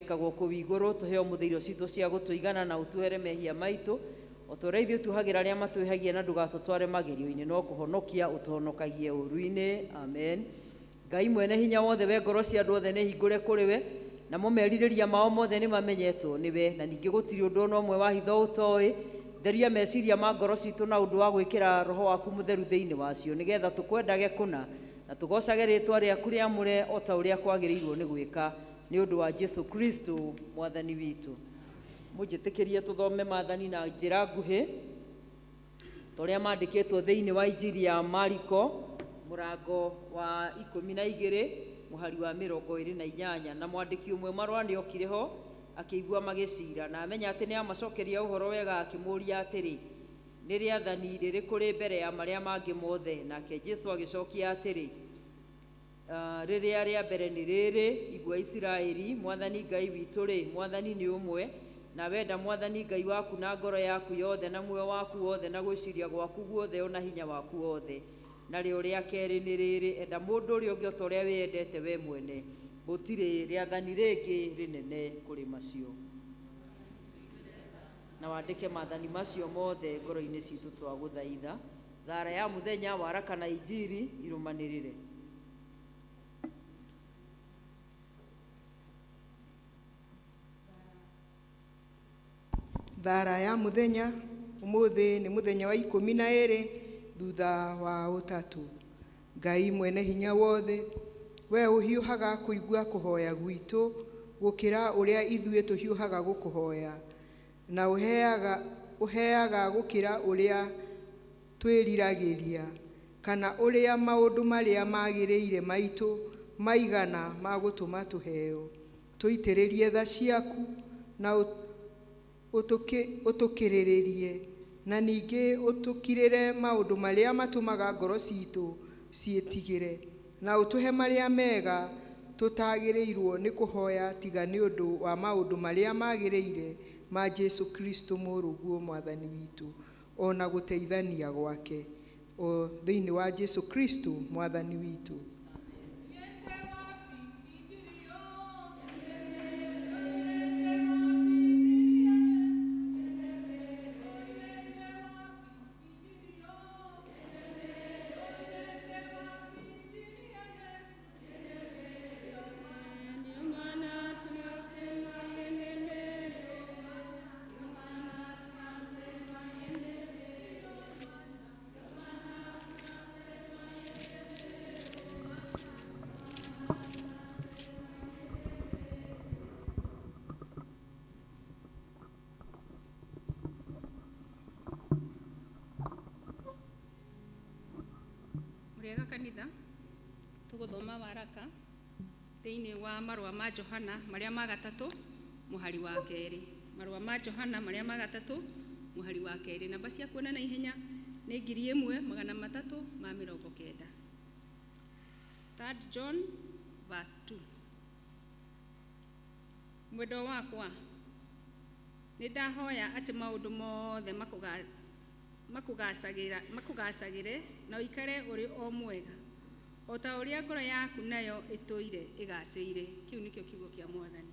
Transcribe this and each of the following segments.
wekagwo kũu igũrũ, tũheo mũthĩiro citũ cia gũtũigana na ũtuhere mehia maitũ, o ta ũrĩa ithuĩ tuohagĩra arĩa matwĩhagia, na ndũgatũtware magerio-inĩ, no kũhonokia ũtũhonokagie ũũru-inĩ. Amen. Ngai mwene hinya wothe, we ngoro cia andũ othe nĩ hingũre kũrĩ we, namo merirĩria mao mothe nĩ mamenyetwo nĩ we, na ningĩ gũtirĩ ũndũ ona ũmwe wa hitho ũtoĩ. Theria meciria ma ngoro citũ na ũndũ wa gwĩkĩra roho waku mũtheru thĩinĩ wacio, nĩgetha tũkwendage kũna na tũgocage rĩtwa rĩaku rĩamũre o ta ũrĩa kwagĩrĩirwo nĩ gwĩka, nĩ ũndũ wa Jesu Kristo mwathani witũ. Mũnjĩtĩkĩrie tũthome maathani na njĩra nguhĩ ta ũrĩa mandĩkĩtwo thĩinĩ wa Injili ya Mariko mũrango wa 12 mũhari wa 28. Na mwandĩki ũmwe marũa nĩ okire ho akĩigua magĩcira, na amenya atĩ nĩ amacokeria ũhoro wega, akĩmũũria atĩrĩ, nĩ rĩathani rĩrĩkũ rĩ mbere ya marĩa mangĩ mothe? Nake Jesũ agĩcokia atĩrĩ, rĩrĩa rĩa mbere nĩ rĩrĩ, igua Isiraeli, Mwathani Ngai witũ-rĩ, Mwathani nĩ ũmwe, na wenda Mwathani Ngai waku na ngoro yaku yothe na muoyo waku wothe na gwĩciria gwaku guothe ona hinya waku wothe. Narĩo rĩa kerĩ nĩ rĩrĩ, enda mũndũ ũrĩa ũngĩ o ta ũrĩa wĩendete we mwene. Gũtirĩ rĩathani rĩngĩ rĩnene kũrĩ macio. Na wandĩke maathani macio mothe ngoro-inĩ citũ twagũthaitha. Thara ya mũthenya, waraka na Injili irũmanĩrĩre. Thara ya mũthenya, ũmũthĩ nĩ mũthenya wa 12 thutha wa ũtatũ. Ngai mwene hinya wothe, we ũhiũhaga kũigua kũhoya gwitũ gũkĩra ũrĩa ithuĩ tũhiũhaga gũkũhoya, na ũheaga gũkĩra ũrĩa twĩriragĩria, kana ũrĩa maũndũ marĩa magĩrĩire maitũ maigana ma gũtũma tũheo. Tũitĩrĩrie tha ciaku na ũtũkĩrĩrĩrie, na ningĩ ũtũkirĩre maũndũ marĩa matũmaga ngoro citũ ciĩtigĩre, na ũtũhe marĩa mega tũtagĩrĩirwo nĩ kũhoya tiga nĩ ũndũ wa maũndũ marĩa magĩrĩire ma Jesu Kristo mũrũguo mwathani witũ, o na gũteithania gwake, o thĩinĩ wa Jesu Kristo mwathani witũ. Muriega kanitha, tuguthoma waraka thĩinĩ wa marũa ma Johana marĩa magatatũ mũhari wa kerĩ. Marũa ma Johana marĩa magatatũ mũhari wa kerĩ. Namba cia kuona na ihenya nĩ 1390. 3 John verse 2. Mwendo wakwa, nĩ ndahoya atĩ maũndũ mothe makũgacagĩre na ũikare ũrĩ o mwega, o ta ũrĩa ngoro yaku nayo ĩtũire ĩgacĩire. Kĩu nĩkĩo kiugo kĩa Mwathani.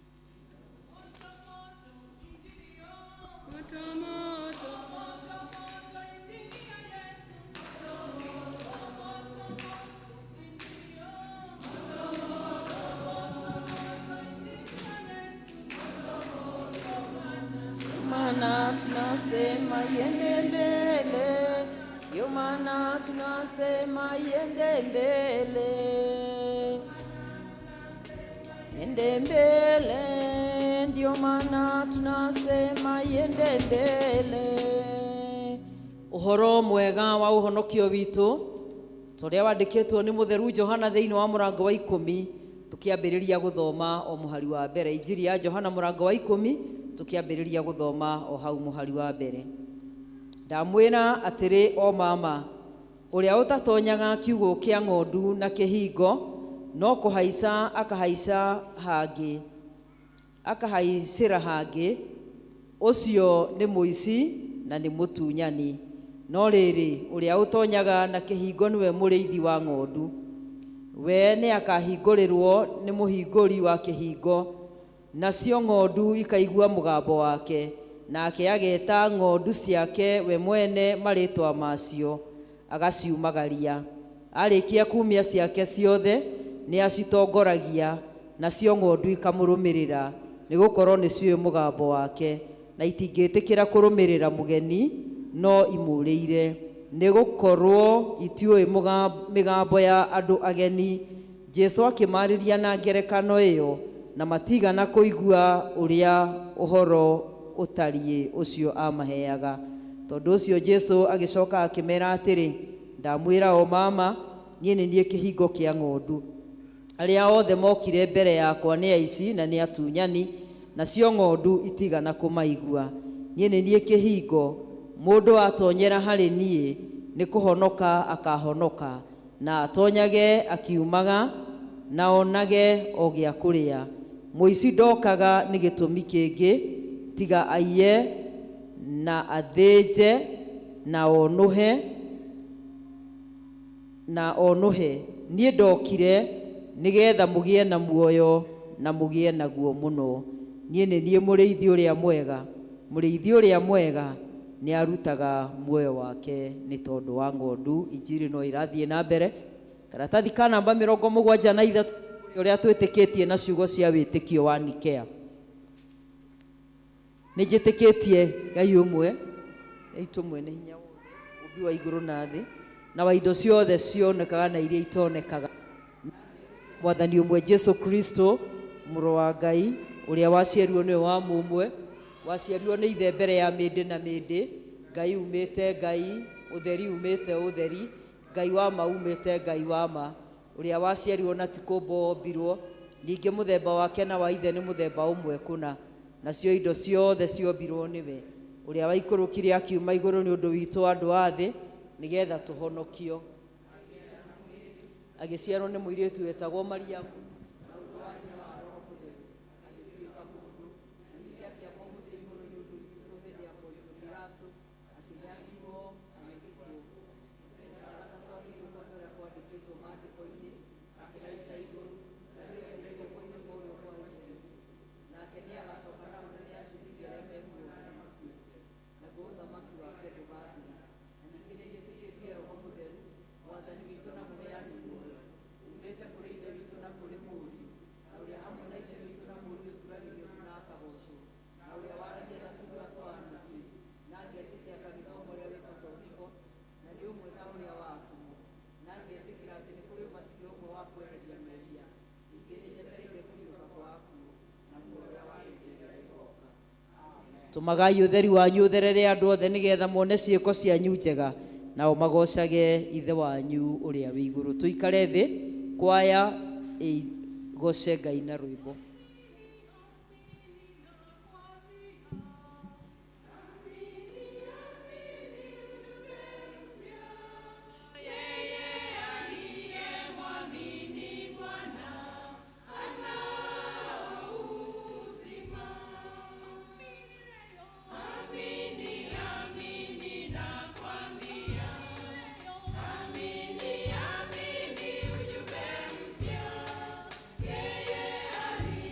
Maana tunasema iende mbele, ndio maana tunasema iende mbele, iende mbele, ndio maana tunasema iende mbele. Ũhoro mwega wa ũhonokio witũ tũrĩa wandĩkĩtwo nĩ mũtheru Johana thĩinĩ wa mũrango wa 10, tũkĩambĩrĩria gũthoma o mũhari wa mbere. Injili ya Johana mũrango wa 10 tũkĩambĩrĩria gũthoma o hau mũhari wa mbere. Ndamwĩra atĩrĩ o mama, ũrĩa ũtatonyaga kiugũ kĩa ng'ondu na kĩhingo, no kũhaica akahaicĩra hangĩ, ũcio nĩ mũici na nĩ mũtunyani. No rĩrĩ, ũrĩa ũtonyaga na kĩhingo nĩwe mũrĩithi wa ng'ondu. We nĩ akahingũrĩrwo nĩ mũhingũri wa kĩhingo, nacio ng'ondu ikaigua mũgambo wake, nake ageta ng'ondu ciake we mwene marĩtwa macio, agaciumagaria. Arĩkia kumia ciake ciothe nĩ acitongoragia, nacio ng'ondu ikamũrũmĩrĩra, nĩgũkorwo nĩciũĩ mũgambo wake, na itingĩtĩkĩra kũrũmĩrĩra mũgeni, no imũrĩire, nĩgũkorwo itiũĩ mĩgambo ya andũ ageni. Jesũ akĩmarĩria na ngerekano ĩyo, na matigana kũigua ũrĩa ũhoro ũtariĩ ũcio amaheaga. Tondũ ũcio Jesũ agĩcoka akĩmera atĩrĩ, ndamwĩra o mama, niĩ nĩ niĩ kĩhingo kĩa ng'ondu. Arĩa othe mokire mbere yakwa nĩ aici na nĩ atunyani, nacio ng'ondu itigana kũmaigua. Niĩ nĩ niĩ kĩhingo, mũndũ atonyera harĩ niĩ nĩ kũhonoka akahonoka, na atonyage akiumaga, na onage o gĩa kũrĩa. Mũici ndokaga nĩ gĩtũmi kĩngĩ tiga aiye na athĩnje na onũhe. Niĩ ndokire nĩgetha mũgĩe na muoyo na mũgĩe naguo mũno. Niĩ nĩ niĩ mũrĩithi ũrĩa mwega. Mũrĩithi ũrĩa mwega nĩ arutaga muoyo wake nĩ tondũ wa ng'ondu. Injiri no irathiĩ na mbere. Karatathi ka namba 73 ũrĩa twĩtĩkĩtie na ciugo cia wĩtĩkio wa Nikea. Nĩ njĩtĩkĩtie Ngai ũmwe, aitũ mwene hinya wothe, ũmbi wa igũrũ na thĩ, na wa indo ciothe cionekaga na iria itonekaga, Mwathani ũmwe Jesũ Kristo, mũrũ wa Ngai, ũrĩa waciarirwo nĩwe wa mũmwe, waciarirwo nĩ ithe mbere ya mĩndĩ na mĩndĩ, Ngai umĩte Ngai, ũtheri umĩte ũtheri, Ngai wa ma umĩte Ngai wa ma, ũrĩa waciarirwo na ti kũmba ombirwo, ningĩ mũthemba wake na wa ithe nĩ mũthemba ũmwe kũna, nacio indo ciothe ciombirwo nĩwe, ũrĩa waikũrũkire akiuma igũrũ nĩ ũndũ witũ andũ a thĩ, nĩgetha tũhonokio. Agĩciarwo nĩ mũirĩtu wetagwo Mariamu, tũmagai ũtheri wanyu ũtherere andũ othe nĩgetha mone ciĩko cianyu njega, nao magocage ithe wanyu ũrĩa wĩ igũrũ. Tũikare thĩ, kwaya ĩgoce Ngai na rwĩmbo. Yeah.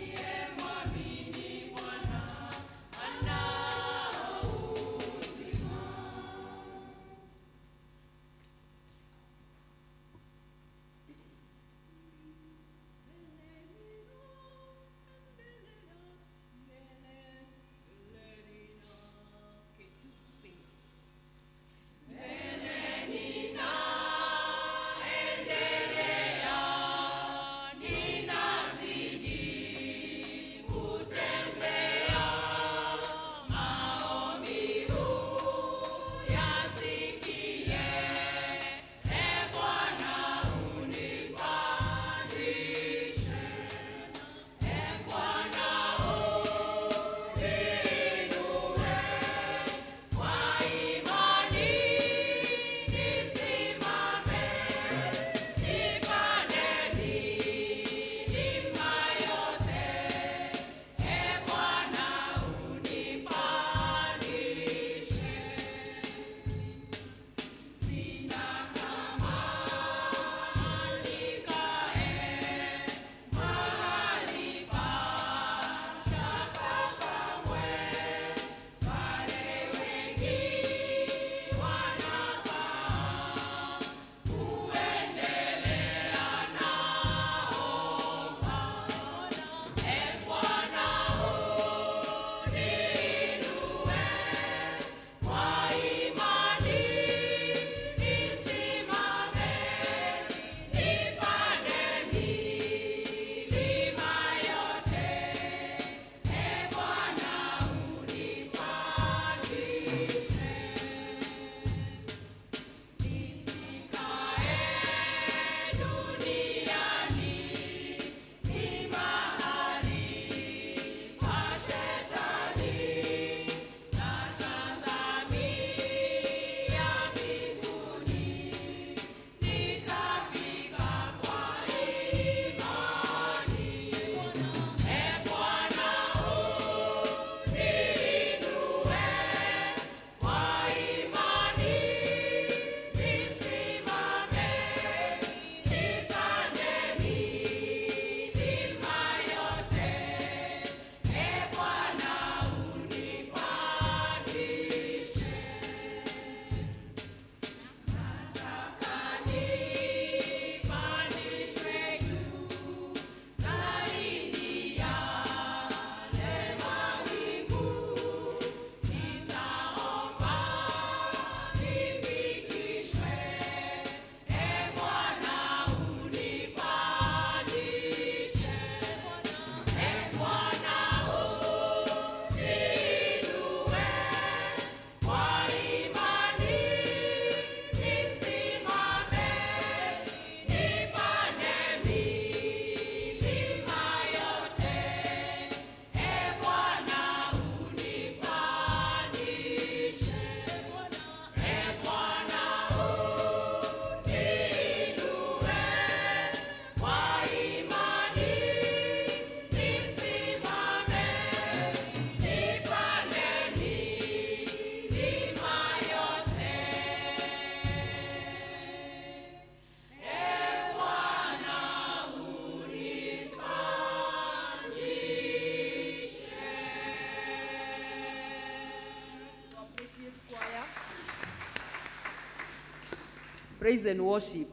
praise and worship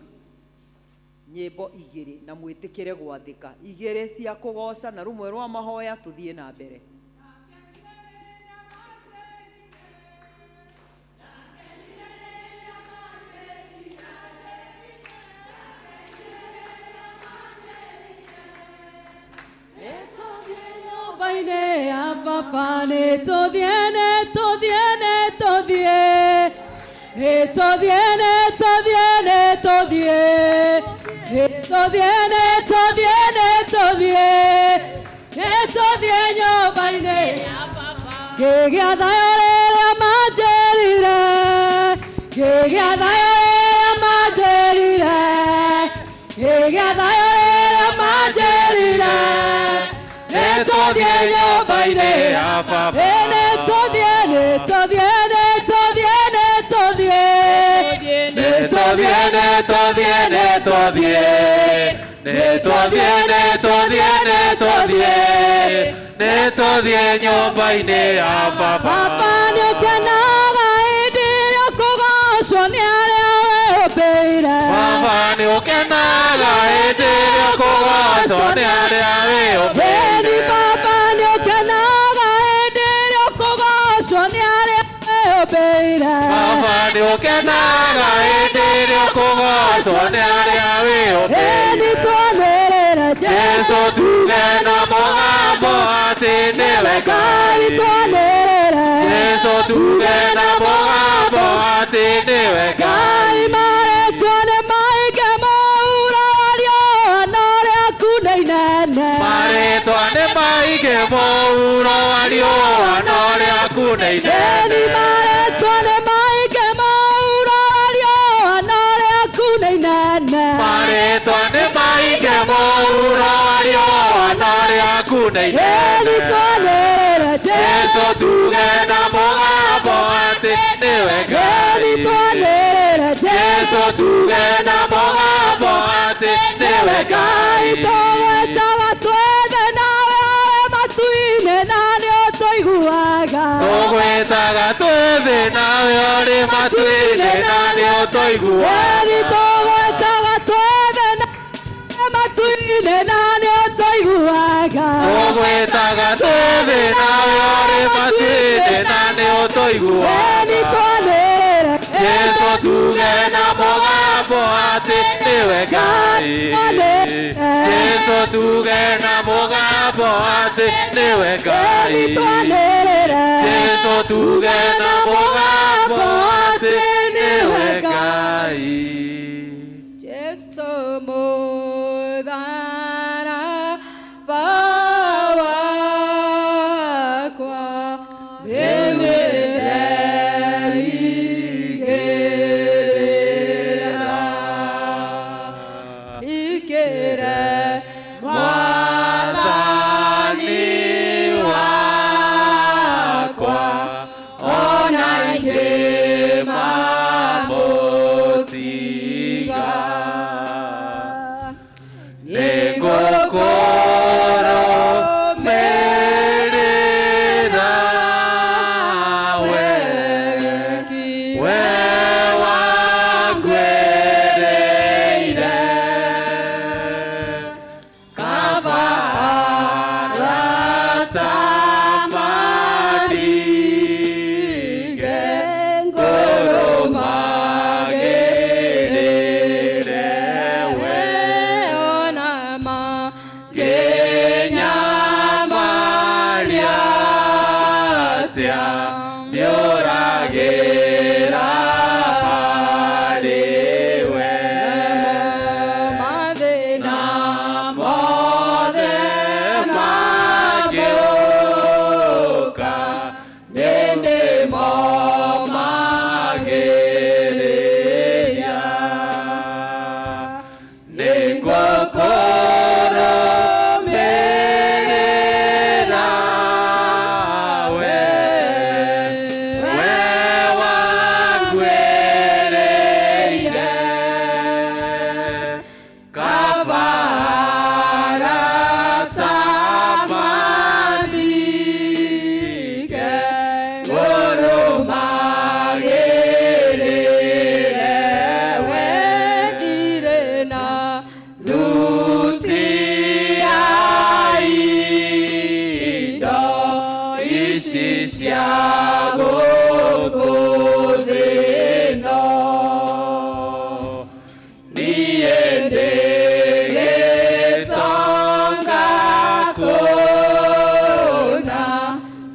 nyimbo igiri na mwitikire gwathika igiri cia kugoca na rumwe rwa mahoya tuthie na mbere. Baine ya papa ne to viene to viene to viene to viene to viene to viene to viene to viene to viene to viene baine ya papa que gada la majerira que gada la majerira que gada la majerira Neto viene baile a papá. Neto viene, neto viene, neto viene, neto viene. Neto viene, neto viene, neto viene. Neto viene, neto viene, neto viene. Neto viene baile a papá. Papá no canaga y tiro cogo soñare a beira. Papá no canaga y tiro cogo soñare a beira. Papa no kenaga endere koga sonare ave eni tonere Jesu tugena moabo atene lekai tonere Jesu tugena moabo atene lekai mare tone mai ke moura ario anore akunainane mare tone mai ke moura ario anore akunainane Eni tonere Jesu tugena moabo atene lekai Eni tonere Jesu tugena moabo atene lekai Towe taga tuede nawe matuine nani otoiguaga Towe taga tuede nawe ore matuine nani otoiguaga Eni towe taga tuede nawe matuine nani otoiguaga Towe taga tuede nawe ore matuine nani otoiguaga Eni tonere Jesu tugena moabo atene lekai Jesu tugena moabo atene lekai Eni tonere Jesu tugena moabo atene lekai Jesu modana bawa kwa ici cia gũkũ thĩ ĩno. Niĩ ndĩgĩtonga kũna,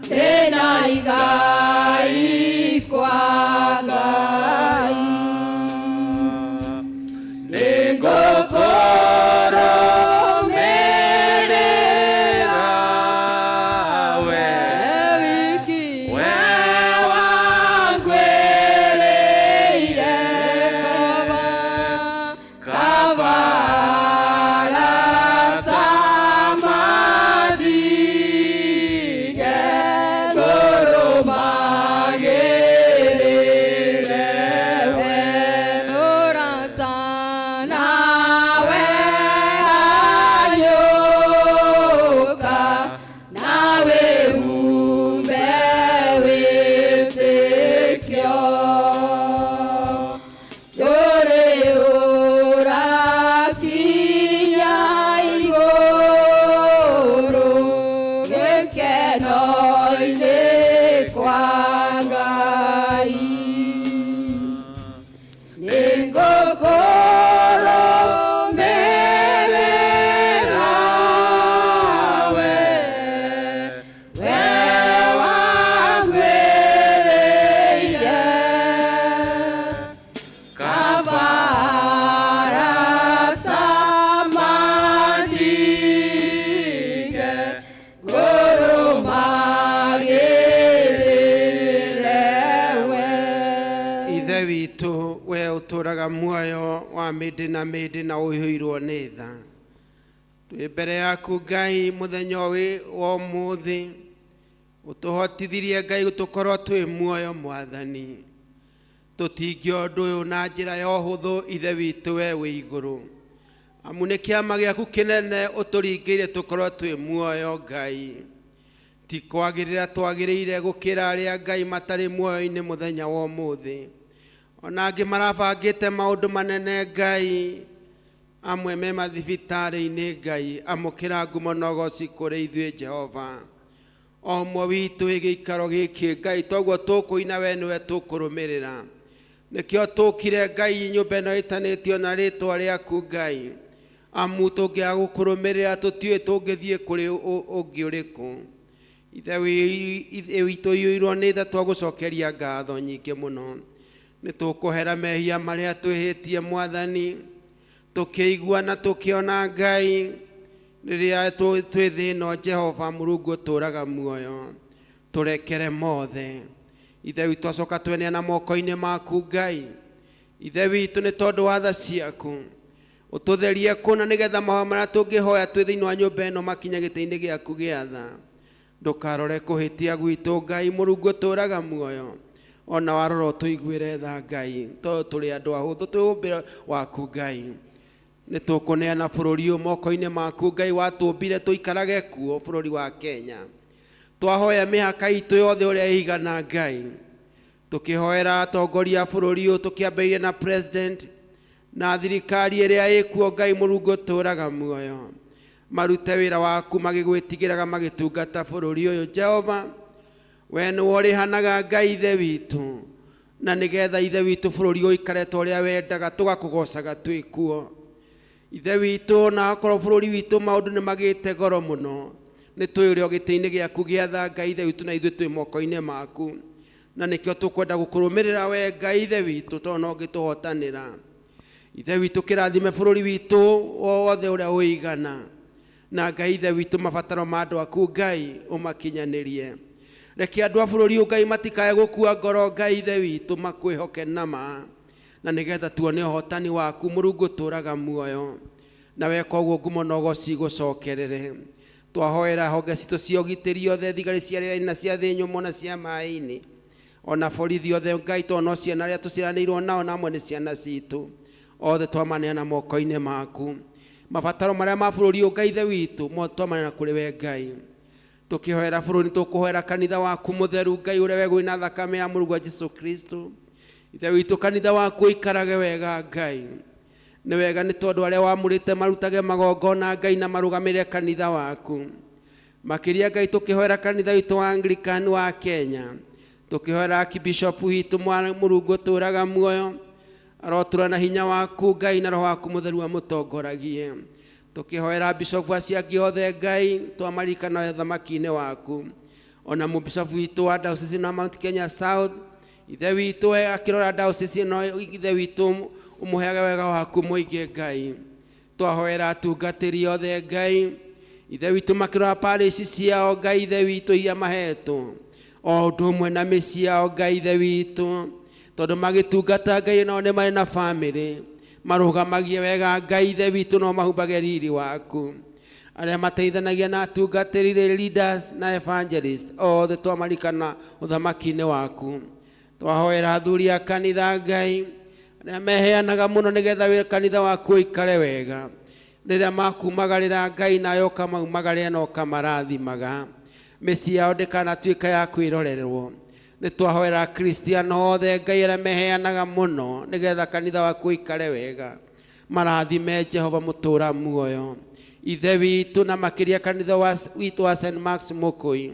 ndĩna igai kwa Ngai. Nĩngũkũrũmĩrĩra we, we wangwĩrĩire kavara ta mathige, ngũrũmagĩrĩre we mũrata, nawe hanyũka, nawe humbe wĩtĩkio. Ndũrĩ ũrakinya igũrũ, gĩkeno-inĩ kwa Ngai. Nĩngũkũrũmĩrĩra we, we wangwĩrĩire kavara ta mathige, ngũrũmagĩrĩre we. Ithe witũ, we ũtũraga muoyo wa mĩndĩ na mĩndĩ na ũihũirwo nĩ tha, twĩ mbere yaku Ngai mũthenya ũyũ wa ũmũthĩ, ũtũhotithirie Ngai tũkorwo twĩ muoyo Mwathani, tũtingĩoya ũndũ ũyũ na njĩra ya ũhũthũ. Ithe witũ we wĩ igũrũ, amu nĩ kĩama gĩaku kĩnene ũtũringĩire tũkorwo twĩ muoyo Ngai, ti kwagĩrĩra twagĩrĩire gũkĩra arĩa Ngai matarĩ muoyo-inĩ mũthenya wa ũmũthĩ. Ona angĩ marabangĩte maũndũ manene Ngai, amwe me mathibitarĩ-inĩ Ngai, amũkĩra ngumo na ũgooci kũrĩ ithuĩ Jehova. O ũmwe witũ wĩ gĩikaro gĩkĩ Ngai, toguo tũkũina we nĩwe tũkũrũmĩrĩra. Nĩkĩo tũkire Ngai nyũmba ĩno ĩtanĩtio na rĩtwa rĩaku Ngai, amu tũngĩaga gũkũrũmĩrĩra tũtiũĩ tũngĩthiĩ kũrĩ ũngĩ ũrĩkũ. Ithe witũ iyũirwo nĩ tha, twagũcokeria ngatho nyingĩ mũno. Nĩ tũkũhera mehia marĩa twĩhĩtie Mwathani, tũkĩigua na tũkĩona Ngai rĩrĩa twĩ thĩ ĩno Jehova Mũrungu ũtũraga muoyo, tũrekere mothe. Ithe witũ acoka tweneana moko-inĩ maku Ngai. Ithe witũ nĩ tondũ wa tha ciaku, ũtũtherie kũna nĩgetha mahoya marĩa tũngĩhoya twĩ thĩinĩ wa nyũmba ĩno makinya gĩtĩ-inĩ gĩaku gĩa tha. Ndũkarore kũhĩtia gwitũ Ngai Mũrungu ũtũraga muoyo, ona warora ũtũiguĩre tha Ngai, tondũ tũrĩ andũ ahũthũ, twĩ ũmbĩre waku Ngai. Nĩ tũkũneana bũrũri ũyũ moko-inĩ maku Ngai, watũmbire tũikarage kuo bũrũri wa Kenya. Twahoya mĩhaka itũ yothe ũrĩa ĩigana Ngai, tũkĩhoera atongoria bũrũri ũyũ, tũkĩambĩrĩria na president na thirikari ĩrĩa ĩkuo Ngai Mũrungu ũtũraga muoyo, marute wĩra waku magĩgwĩtigĩraga magĩtungata bũrũri ũyũ Jehova. We nĩwe ũrĩhanaga Ngai Ithe witũ, na nĩgetha Ithe witũ bũrũri ũyũ ũikare ta ũrĩa wendaga, tũgakũgocaga twĩ kuo. Ithe witũ, na akorwo bũrũri witũ maũndũ nĩ magĩte goro mũno, nĩ twĩ ũrĩa gĩtĩ-inĩ gĩaku gĩa tha Ngai Ithe witũ, na ithuĩ twĩ moko-inĩ maku, na nĩkĩo tũkwenda gũkũrũmĩrĩra we Ngai Ithe witũ, tondũ no ũngĩtũhotanĩra. Ithe witũ, kĩrathime bũrũri witũ wothe ũrĩa ũigana, na Ngai Ithe witũ mabataro ma andũ aku Ngai ũmakinyanĩrie. Reke andũ a bũrũri ũyũ Ngai matikae gũkua ngoro Ngai Ithe witũ, makwĩhoke nama, na nĩgetha tuone ũhotani waku Mũrungu ũtũraga muoyo, na weka ũguo ngumo na ũgooci gũcokerere. Twahoera honge citũ cia ũgitĩri othe, thigari cia rĩera-inĩ na cia thĩ nyũmũ na cia maaĩ-inĩ, ona borithi othe Ngai, tondũ no ciana arĩa tũciaranĩirwo nao, na amwe nĩ ciana citũ, othe twamaneana moko-inĩ maku. Mabataro marĩa ma bũrũri ũyũ Ngai Ithe witũ twamaneana kũrĩ we Ngai. Tũkĩhoera bũrũri, tũkũhoera kanitha waku mũtheru Ngai, ũrĩa wegũĩ na thakame ya Mũrungu wa Jesũ Kristo. Ithe witũ, kanitha waku ũikarage wega Ngai. Nĩ wega nĩ tondũ arĩa wamũrĩte marutage magongona Ngai, na marũgamĩrĩre kanitha waku. makiria Ngai tukihoera kanitha witu wa Anglican wa Kenya, tukihoera Archbishop witu Mũrungu tũraga muoyo, arotura na hinya waku Ngai na roho waku mutheru amutongoragie, tukihoera Bishop aciangi othe Ngai twamarikana thamaki-inĩ waku, ona Bishop witu wa diocese na Mount Kenya South, ithe witu akirora diocese no ithe witu umuheaga wega waku muingi Ngai, twahoera atungatĩri othe Ngai, ithe witu makirora parish ciao Ngai, ithe witu iria mahetwo o ũndũ ũmwe na mĩciĩ yao Ngai, ithe witu tondũ magĩtungata Ngai nao nĩ marĩ na bamĩrĩ, marũgamagie wega Ngai, ithe witu no mahumbage riri waku, arĩa mateithanagia na atungatĩri leaders na evangelists othe twamarikana ũthamaki-inĩ waku, twahoera athuri a kanitha Ngai arĩa meheanaga mũno nĩgetha kanitha waku ũikare wega, rĩrĩa makumagarĩra Ngai nayo kamaumagarĩra no kamarathimaga, mĩciĩ yao ndĩkanatuĩka ya kwĩrorerwo, nĩ twahoera Kristiano othe Ngai arĩa meheanaga mũno nĩgetha kanitha waku ũikare wega, marathime Jehova mũtũra muoyo, ithe witu na makĩria kanitha witu wa St. Mark's Mũkũi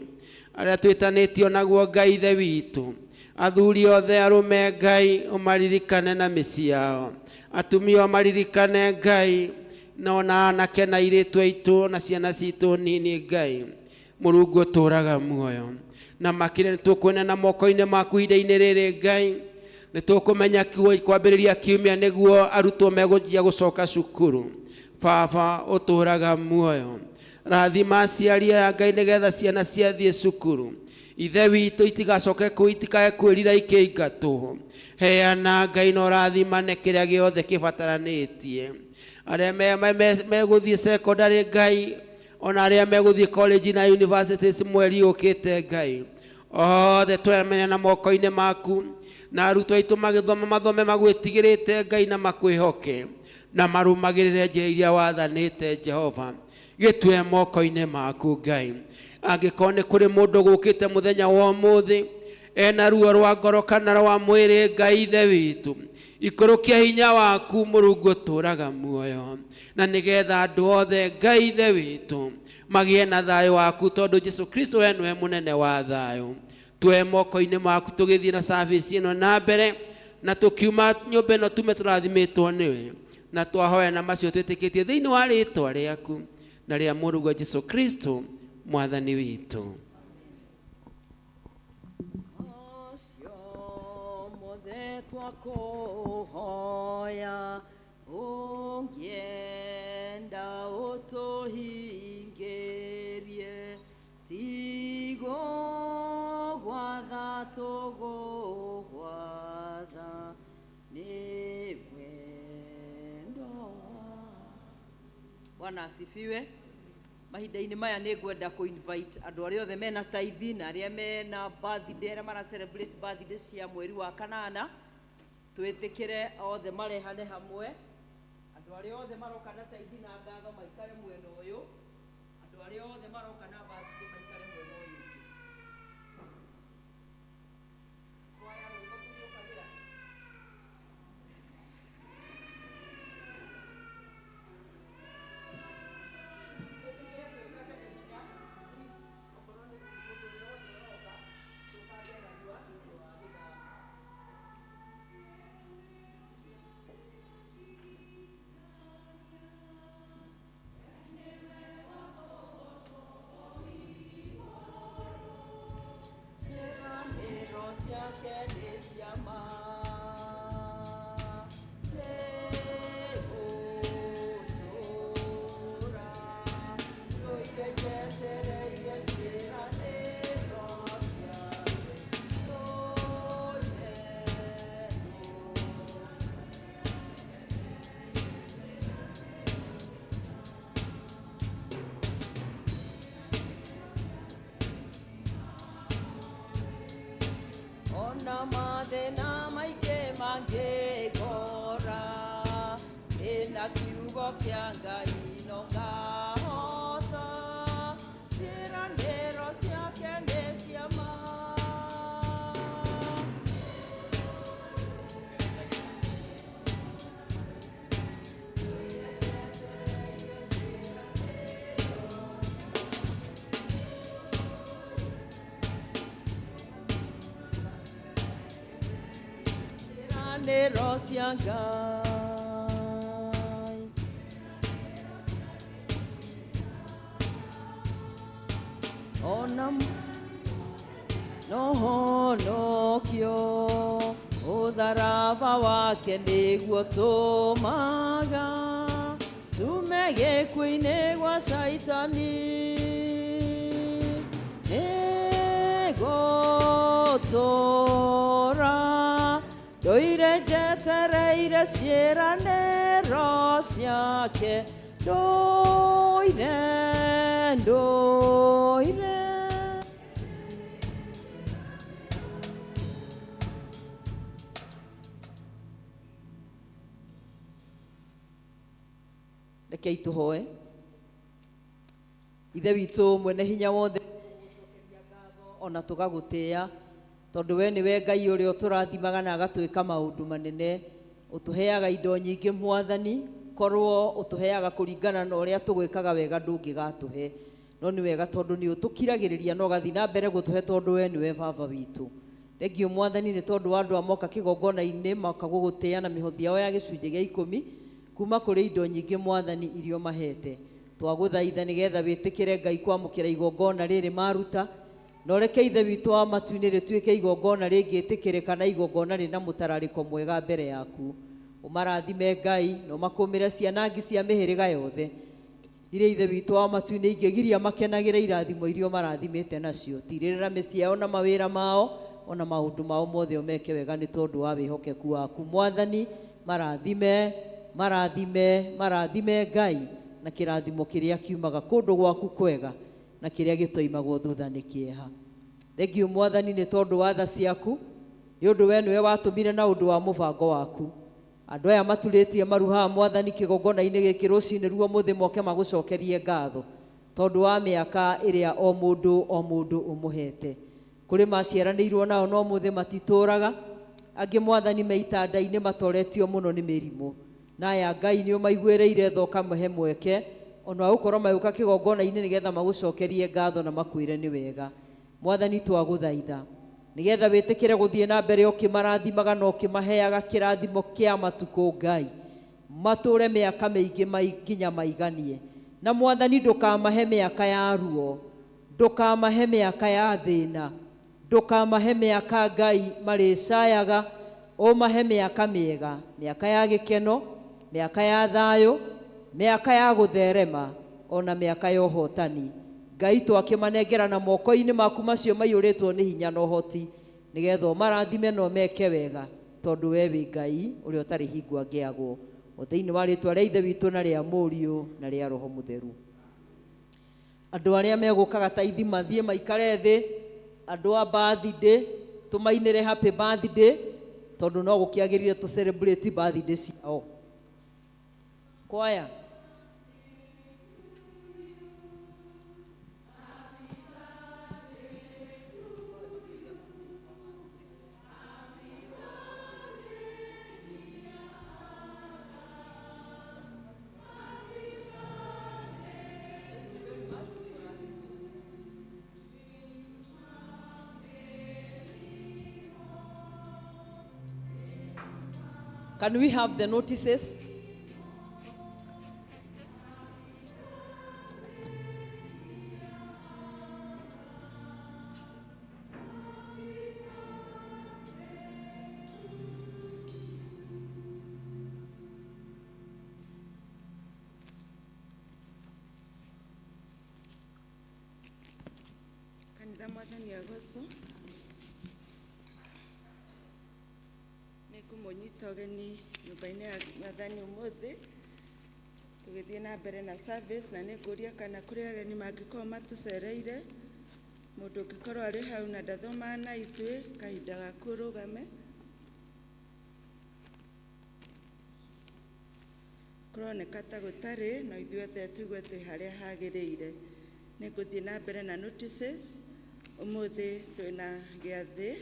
arĩa twĩtanĩtio naguo Ngai, ithe witu athuri othe arũme Ngai ũmaririkane na mĩciĩ yao, atumia ũmaririkane Ngai, na ona anake na airĩtu aitũ na ciana citũ nini Ngai, Mũrungu ũtũraga muoyo, na makĩria nĩtũkwĩna na moko-inĩ maku ihinda-inĩ rĩrĩ Ngai, nĩtũkũmenya kwambĩrĩria kiumia nĩguo arutwo megũthiĩ gũcoka cukuru, Baba ũtũraga muoyo, rathima aciari aya Ngai nĩgetha ciana ciathiĩ cukuru, ithe witu itigacoke itikae kwĩrira ikĩingatwo, heana Ngai na ũrathimane kĩrĩa gĩothe kĩbataranĩtie, arĩa megũthiĩ secondary Ngai, ona arĩa megũthiĩ college na universities mweri ũkĩte Ngai, othe twamenya na moko-inĩ maku, na arutwo aitũ magĩthoma mathome magwĩtigĩrĩte Ngai na makwĩhoke, na marũmagĩrĩre njĩra iria wathanĩte Jehova, gĩtue moko-inĩ maku Ngai, angĩkorwo nĩ kũrĩ mũndũ gũkĩte mũthenya wa ũmũthĩ ena ruo rwa ngoro kana rwa mwĩrĩ Ngai, ithe witu ikũrũkia hinya waku Mũrungu ũtũraga muoyo, na nĩgetha andũ othe Ngai, ithe witu magĩe na thayũ waku, tondũ Jesu Kristo we nĩwe mũnene wa thayũ, tuoe moko-inĩ maku tũgĩthiĩ na service ĩno na mbere, na tũkiuma nyũmba ĩno tume tũrathimĩtwo nĩwe, na twahoya na macio twĩtĩkĩtie thĩinĩ wa rĩĩtwa rĩaku na rĩa Mũrungu Jesu Kristo mwathani witũ. Twakuhoya ungienda utuhingirie, tigo gwatha tugugwatha ni wendo. Bwana asifiwe. Mahinda-inĩ maya nĩ ngwenda ku-invite andũ arĩa othe mena taithi na arĩa mena birthday, arĩa mara celebrate birthday cia mweri wa kanana, twĩtĩkĩre othe marehane hamwe, andũ arĩa othe maroka na taithi na ngatho maikare mwena ũyũ, andũ arĩa othe maroka na birthday maikare mwena ũyũ. Mathĩna maingĩ mangĩkora, ĩna kiugo kĩa Ngai no ngahota, ciĩranĩro ciake nĩ cia ma. ciĩranĩro cia Ngai. Ona nohonokio ũtharaba wake nĩguo tũmaga tume gĩkuũ-inĩ gwa Shaitani nĩgũtũra ndũire njetereire ciĩranĩro ciake ndũire. Rekei tũhoe. Ithe witũ mwene hinya wothe, ona tũgagũtĩĩa tondũ we nĩwe Ngai ũrĩa ũtũrathimaga na agatwĩka maũndũ manene, ũtũheaga indo nyingĩ Mwathani, korwo ũtũheaga kũringana na ũrĩa tũgwĩkaga wega ndũngĩgatũhe, no nĩ wega tondũ nĩ ũtũkiragĩrĩria na ũgathiĩ na mbere gũtũhe tondũ we nĩwe baba witũ. Thengio Mwathani nĩ tondũ wa andũ amoka kĩgongona-inĩ moka gũgũtĩĩa na mĩhothi yao ya gĩcunjĩ gĩa 10 kuma kũrĩ indo nyingĩ Mwathani irio mahete. Twagũthaitha nĩgetha wĩtĩkĩre Ngai kwamũkĩra igongona rĩrĩ maruta, na ũreke ithe witũ wa matu-inĩ rĩtuĩke igongona rĩngĩtĩkĩrĩka na igongona rĩna mũtararĩko mwega mbere yaku. Ũmarathime Ngai na ũmakũmĩre ciana ingĩ cia mĩhĩrĩga yothe iria ithe witũ wa matu-inĩ ingĩgiria makenagĩre irathimo iria marathimĩte nacio. Tirĩrĩra mĩciĩ yao na mawĩra mao ona maũndũ mao mothe ũmeke wega nĩ tondũ wa wĩhokeku waku Mwathani. Marathime Ngai na kĩrathimo kĩrĩa kiumaga kũndũ gwaku kwega na kĩrĩa gĩtoimagwo thutha nĩ kĩeha. Thengio Mwathani nĩ tondũ wa tha ciaku, nĩ ũndũ we nĩwe watũmire na ũndũ wa mũbango waku andũ aya maturĩtie maruhaga Mwathani kĩgongona-inĩ gĩkĩ rũcinĩ ruo mũthĩ moke magũcokerie ngatho tondũ wa mĩaka ĩrĩa o mũndũ ũmũhete. Kũrĩ maciaranĩirwo nao no mũthĩ matitũraga, angĩ Mwathani me itanda-inĩ matoretio mũno nĩ mĩrimũ, na aya Ngai nĩ ũmaiguĩrĩire tha ũkamahe mweke ona gũkorwo magĩũka kĩgongona-inĩ nĩgetha magũcokerie ngatho na makwĩre nĩ wega. Mwathani twagũthaitha nĩgetha wĩtĩkĩre gũthiĩ na mbere ũkĩmarathimaga na ũkĩmaheaga kĩrathimo kĩa matukũ Ngai, matũre mĩaka mĩingĩ nginya maiganie. Na Mwathani ndũkamahe mĩaka ya ruo, ndũkamahe mĩaka ya thĩna, ndũkamahe mĩaka Ngai marĩcayaga, ũmahe mĩaka mĩega, mĩaka ya gĩkeno, mĩaka ya thayũ, mĩaka ya gũtherema ona mĩaka ya ũhotani. Ngai twakĩmanengerana moko-inĩ maku macio maiyũrĩtwo nĩ hinya na ũhoti nĩgetha ũmarathime na ũmeke wega tondũ we wĩ Ngai ũrĩa ũtarĩ hingo angĩagwo. O thĩinĩ wa rĩtwa rĩa ithe witũ na rĩa mũriũ na rĩa Roho Mũtheru. Andũ arĩa megũkaga ta ithi mathiĩ maikare thĩ, andũ a birthday tũmainĩre happy birthday tondũ no gũkĩagĩrire tũ celebrate birthday ciao. Kwaya can we have the notices? Kanitha Mwathani agocwo nĩ ngũmũnyita ũgeni nyũmba-inĩ ya Mwathani ũmũthĩ tũgĩthiĩ na mbere na service, na nĩ ngũria kana kũrĩ ageni mangĩkorwo matũcereire. Mũndũ ũngĩkorwo arĩ hau na ndathomaga na ithuĩ kahinda gaku ũrũgame. Kũroneka ta gũtarĩ no ithuothe tũigue twĩ harĩa hagĩrĩire. Nĩ ngũthiĩ na mbere na notices. Ũmũthĩ twĩna gĩathĩ,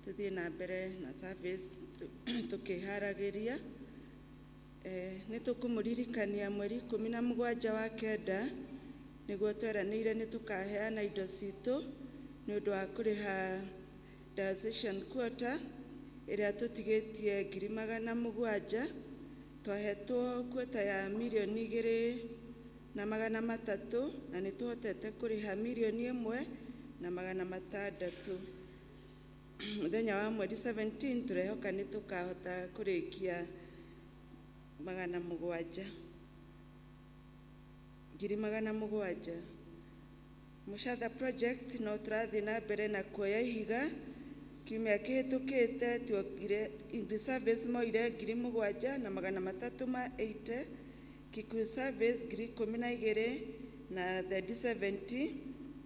tũthiĩ na mbere na service tũkĩharagĩria. Nĩ tũkũmũririkania mweri 17 wa kenda nĩguo tweranĩire nĩ tũkaheana indo citũ nĩ ũndũ wa kũrĩha diocesan quota ĩrĩa tũtigĩtie 700,000 twahetwo kwota ya 2,300,000 na nĩ tũhotete kũrĩha 1,600,000. Mũthenya wa mweri 17 tũrehoka nĩ tũkahota kũrĩkia 700,000. Mũchatha project no tũrathiĩ na mbere na kuoya ihiga. Kiumia kĩhĩtũkĩte tuokire service moire 7,380, Kikuyu service 12,000 na the D70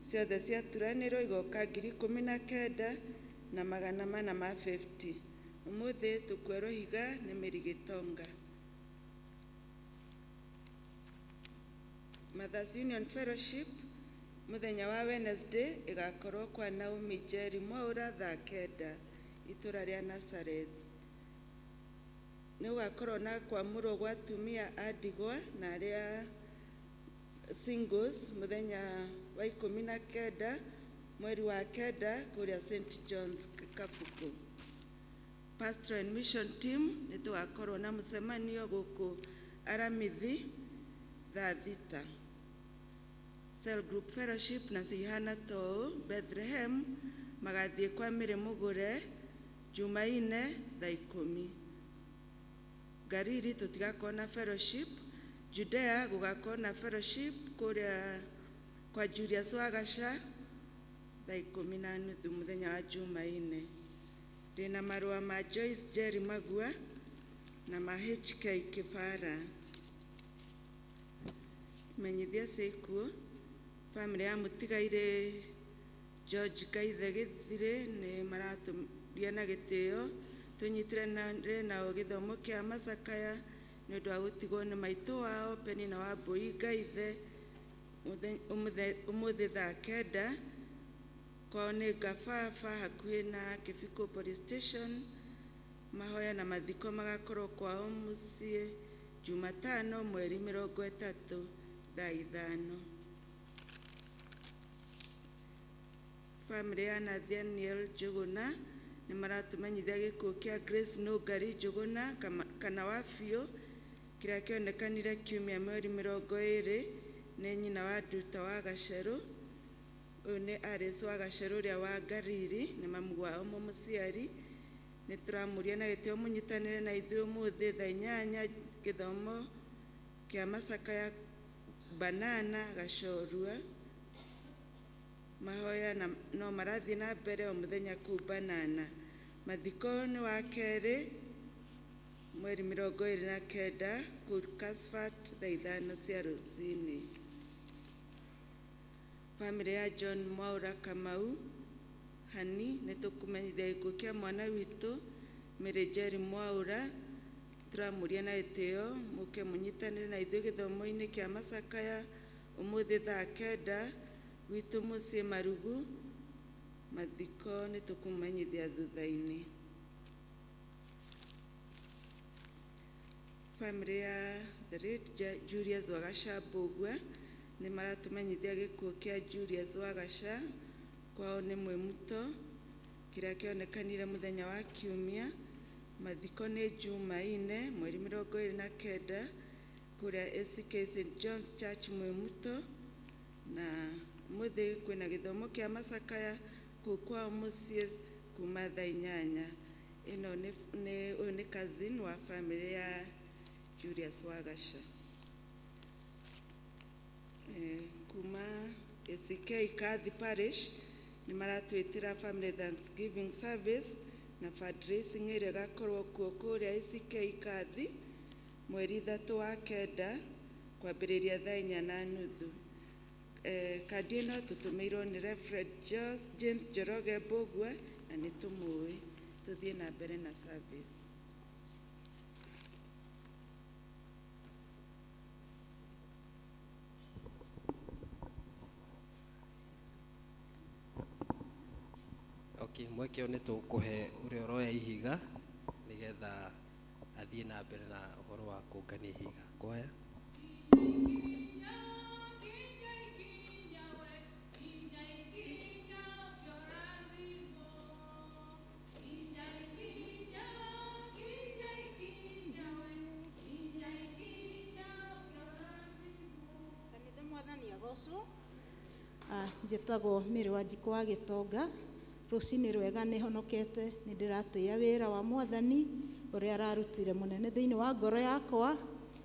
ciothe ciaturanĩrwo igoka 19,450. Ũmũthĩ tũkwerwo higa nĩ Mary Gitonga. Mothers Union Fellowship mũthenya wa Wednesday igakorwo kwa Naomi Jerry Mwaura thaa 9 itũra rĩa Nazareth. Nĩ gũgakorwo na kwamũrwo gwa atumia a ndigwa na arĩa singles mũthenya wa 19 mweri wa 9 kũrĩa St. John's Kabuku. Pastoral and Mission Team nĩ tũgakorwo na mũcemanio gũkũ Aramithi thaa 6. Cell Group Fellowship na Sihana Too Bethlehem magathiĩ kwa Mĩrĩ Mũgũre Jumaine thaa 10. Gariri tũtigakorwo na fellowship. Judea gũgakorwo na fellowship kũrĩa kwa Julius Wagaca thaa 10:30 mũthenya wa Jumaine. Ndĩna marũa ma Joyce Jerry Magua na ma HK Kĩbara. Menyithia ciĩkuo. Family ya mũtigaire George Kaithe Gĩthirĩ nĩ maratũria na gĩtĩo tũnyitire nao gĩthomo kĩa Macakaya nĩ ũndũ wa gũtigwo nĩ maitũ wao Penina Wambui Ngaithe ũmũthĩ thaa 9 kwao nĩ Gababa hakuhĩ na Kĩbiko Police Station. Mahoya na mathiko magakorwo kwao mũciĩ Jumatano mweri 30 thaa 5. Family ya Nathaniel Njuguna nĩ maratũmenyithia gĩkuũ kĩa Grace Nũngari Njuguna kana wa biũ kĩrĩa kĩonekanire kiumia mweri 20 nĩ nyina wa Nduta wa Gacerũ. Ũyũ nĩ Alice wa Gacerũ ũrĩa wa Gariri nĩ mamu wao mũciari. Nĩ tũramũria na gĩtĩo mũnyitanĩre na ithuĩ ũmũthĩ thaa 8 gĩthomo kĩa Macakaya Banana Gacorua. Mahoya no marathiĩ na mbere o mũthenya kũu Banana. Mathiko nĩ wa 2 mweri 29 kũu Casfat thaa 5 cia rũcinĩ. Family ya John Mwaura Kamau Hani nĩ tũkũmenyithia gĩkuũ kĩa mwana witũ Mary Jerry Mwaura. Tũramũria na gĩtĩo mũke mũnyitanĩre na ithuĩ gĩthomo-inĩ kĩa Macakaya ũmũthĩ thaa 9 gwitũ mũciĩ Marugu. Mathiko nĩ tũkũmenyithia thutha-inĩ. Family ya the late Julius Wagaca Mbũgua nĩ maratũmenyithia gĩkuũ kĩa Julius Wagaca kwao nĩ Mwĩmuto kĩrĩa kĩonekanire mũthenya wa kiumia. Mathiko nĩ Jumaine mweri 29 kũrĩa ACK St. John's Church Mwĩmuto. Na mũthĩ kwĩna gĩthomo kĩa Macakaya kũu kwao mũciĩ kuma thaa 8. Ĩno ũyũ nĩ cousin wa family ya Julius Wagaca. Kuma ACK Kathi Parish nĩ maratwĩtĩra family Thanksgiving service na fundraising ĩrĩa ĩgakorwo kuo kũrĩa ACK Kathi mweri 3 wa 9 kwambĩrĩria thaa 4:30. Kandi ĩno tũtũmĩirwo nĩ Reverend James Njoroge Mbũgua na nĩ tũmũĩ. Tũthiĩ na mbere na service. Okay, mweke nĩ tũkũhe ũrĩa ũroya ihiga nĩgetha athiĩ na mbere na ũhoro wa kũngania ihiga. Kwaya. Yeah. Apostle. Njĩtagwo Mary Wanjikũ wa Gĩtonga. Rũcinĩ rwega nĩ honokete, nĩ ndĩratĩĩa wĩra wa Mwathani ũrĩa ararutire mũnene thĩinĩ wa ngoro yakwa.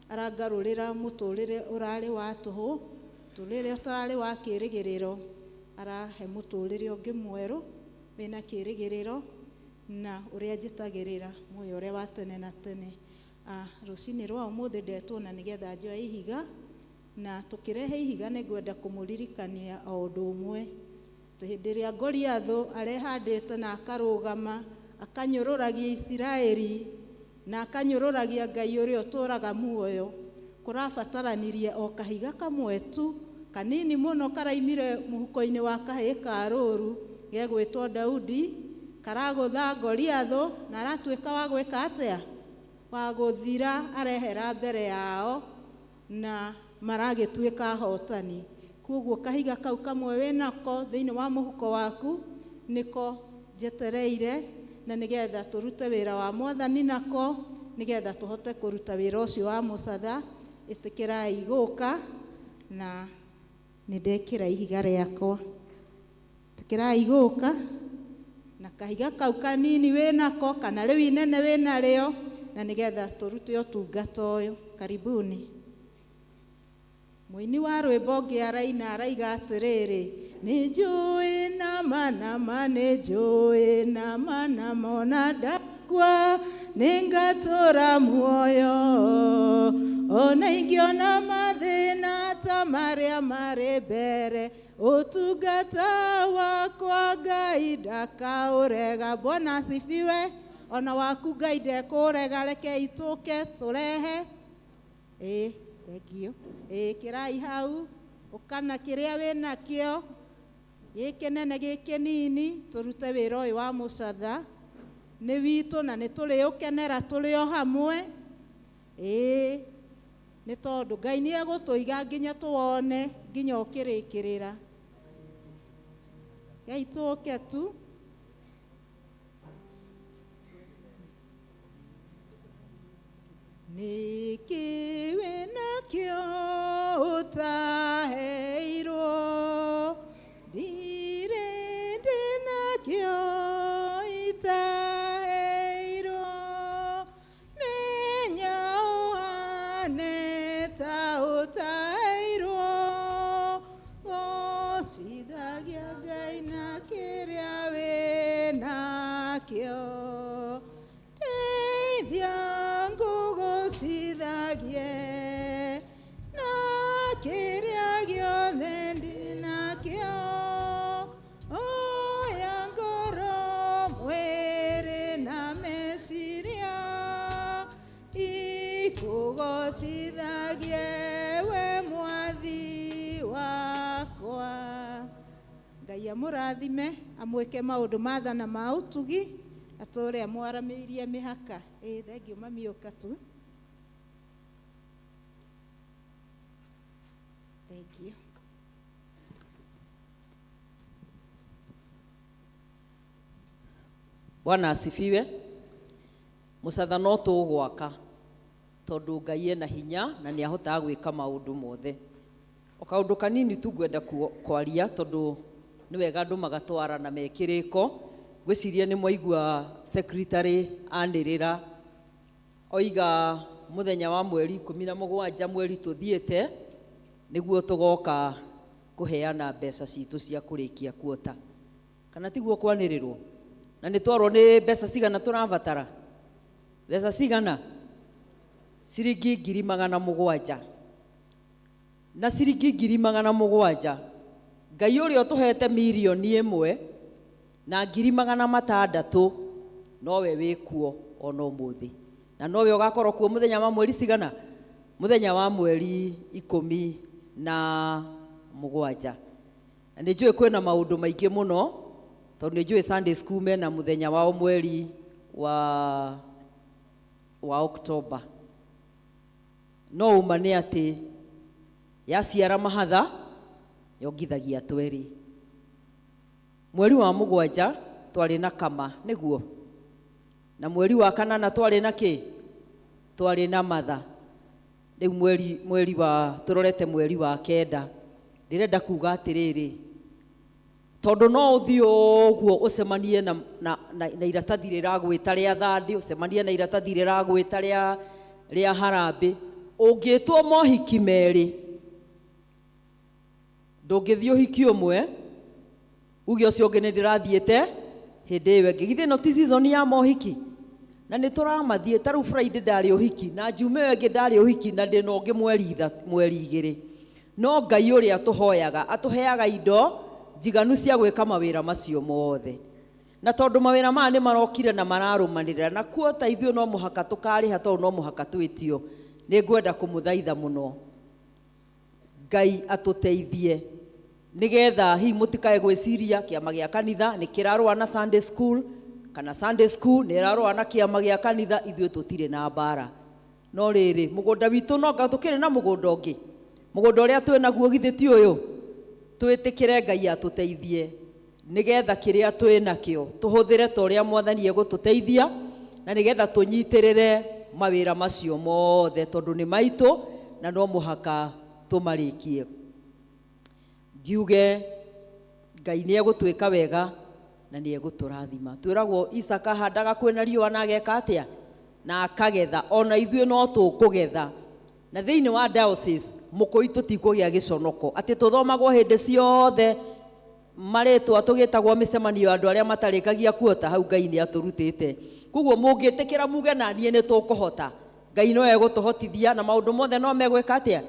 Arangarũrĩra mũtũrĩre ũrarĩ wa tũhũ, mũtũrĩre ũtararĩ wa kĩĩrĩgĩrĩro. Arahe mũtũrĩre ũngĩ mwerũ wĩna kĩĩrĩgĩrĩro na ũrĩa njĩtagĩrĩra muoyo ũrĩa wa tene na tene. Rũcinĩ rwa ũmũthĩ ndetwo na nĩgetha njoe ihiga, na tũkĩrehe ihiga nĩ ngwenda kũmũririkania o ũndũ ũmwe. Hĩndĩ ĩrĩa Goliathũ arehandĩte na akarũgama akanyũrũragia Isiraeli na akanyũrũragia Ngai ũrĩa ũtũũraga muoyo, kũrabataranirie o kahiga kamwe tu kanini mũno karaimire mũhuko-inĩ wa kahĩĩ ka rũũru gegwĩtwo Daudi, karagũtha Goliathũ na aratuĩka wa gwĩka atĩa? Wa gũthira, arehera mbere yao na maragĩtuĩka ahotani. Koguo kahiga kau kamwe wĩnako thĩinĩ wa mũhuko waku nĩko njetereire, na nĩgetha tũrute wĩra wa Mwathani nako, nĩgetha tũhote kũruta wĩra ũcio wa mũcatha. Ĩtĩkĩrai gũka, na nĩndekĩra ihiga rĩakwa. Ĩtĩkĩrai gũka na kahiga kau kanini wĩnako kana rĩu inene wĩnarĩo, na nĩgetha tũrute ũtungata ũyũ. Karibuni. Mũini wa rwĩmbo ũngĩ araina araiga atĩrĩrĩ: nĩ njũĩ nama nama, nĩ njũĩ nama nama, ona ndakua nĩ ngatũra muoyo, ona ingĩona mathĩna ta marĩa marĩ mbere, ũtungata wakwa Ngai ndakaũrega. Bwana asifiwe. Ona waku Ngai ndekũrega, rekei tũke tũrehe. Thank you. Kĩrai hau, ũkana kĩrĩa wĩnakĩo, gĩkĩnene gĩkĩnini, tũrute wĩra ũyũ wa mũcatha. Nĩ witũ na nĩ tũrĩũkenera tũrĩ o hamwe. Nĩ tondũ Ngai nĩ egũtũiga nginya tũwone nginya ũkĩrĩkĩrĩra. Ngai tũke tu. Nĩkĩ wĩnakĩo ũtaheirwo, ndirĩ ndĩnakĩo itaheirwo, menya ũhane ta ũtaheirwo, gocithagia Ngai na kĩrĩa wĩnakĩo, teithia ngũgũcithagie na kĩrĩa gĩothe ndĩnakĩo, oya ngoro, mwĩrĩ na meciria, ikũgocithagie we Mwathi wakwa. Ngai amũrathime, amwĩke maũndũ ma tha na ma ũtugi, atũre amwaramĩirie mĩhaka. Thengiũ mami, ũka tu. Thank you. Bwana asifiwe. Mũcatha no tũgwaka tondũ Ngai ena hinya na nĩ ahotaga gwĩka maũndũ mothe. O kaũndũ kanini tu ngwenda kwaria tondũ nĩ wega andũ magatwara na mekĩrĩko. Ngwĩciria nĩ mwaigua secretary anĩrĩra oiga mũthenya wa mweri 17 mweri tũthiĩte nĩguo tũgoka kũheana mbeca citũ cia kũrĩkia kuota. Kana tiguo kwanĩrĩrwo? Na nĩ twarwo nĩ mbeca cigana tũrabatara? Mbeca cigana? Ciringi 700,000. Na ciringi 700,000 Ngai ũrĩa ũtũhete milioni 1 na 600,000 nowe wĩkuo ona ũmũthĩ, na nowe ũgakorwo kuo mũthenya wa mweri cigana? Mũthenya wa mweri 17. Na nĩ njũĩ kwĩna maũndũ maingĩ mũno, tondũ nĩ njũĩ Sunday school mena mũthenya wao mweri wa Oktoba. No uma nĩ atĩ yaciara mahatha yongithagia tweri. Mweri wa 7 twarĩ na kama, nĩguo, na mweri wa 8 twarĩ na kĩ? Twarĩ na matha. Rĩu mweri wa tũrorete mweri wa 9 ndirenda kuga atiriri tondu no uthio uguo ucemanie na iratathi riragwita ria thandi, ucemanie na iratathi riragwita ria harambe, ungitwo mohiki meri ndungithio uhiki umwe uge ucio ungi ndirathiete hindi iyo ingi. Githĩ no ti season ya mohiki? Na nĩ tũramathie. Ta rĩu Friday ndarĩ ũhiki na Juma ĩyo ĩngĩ ndarĩ ũhiki na ndĩ na ũngĩ mweri 2. No Ngai ũrĩa tũhoyaga atũheaga indo njiganu cia gwĩka mawĩra macio mothe, na tondũ mawĩra maya nĩ marokire na mararũmanĩrĩra na kuota ithuĩ no mũhaka tũkarĩha tondũ no mũhaka twĩtio. Nĩ ngwenda kũmũthaitha mũno Ngai atũteithie nigetha hihi mũtikae gwĩciria kĩama gĩa kanitha nĩ kĩrarũa na Sunday school kana Sunday school nĩ ĩrarũa na kĩama gĩa kanitha. Ithuĩ tũtirĩ na mbara, no rĩrĩ mũgũnda witũ no nga tũkĩrĩ na mũgũnda ũngĩ. Mũgũnda ũrĩa twĩ naguo githĩ ti ũyũ? Twĩtĩkĩre Ngai atũteithie nigetha kĩrĩa twĩ nakĩo tũhũthĩre ta ũrĩa Mwathani egũtũteithia na nigetha tũnyitĩrĩre mawĩra macio mothe tondũ nĩ maitũ na no mũhaka tũmarĩkie. Ngiuge Ngai nĩ egũtwĩka wega na nĩ egũtũrathima. Twĩragwo Isaka ahandaga kwĩna riũa na ageka atĩa? Na akagetha. Ona ithuĩ no tũkũgetha. Na thĩinĩ wa diocese mũkũi tũtikũgĩa gĩconoko atĩ tũthomagwo hĩndĩ ciothe marĩtwa tũgĩtagwo mĩcemanio andũ arĩa matarĩkagia kuota. Hau Ngai nĩ atũrutĩte. Koguo mũngĩtĩkĩra muge na niĩ nĩ tũkũhota. Ngai no egũtũhotithia na maũndũ mothe no megwĩka atĩa?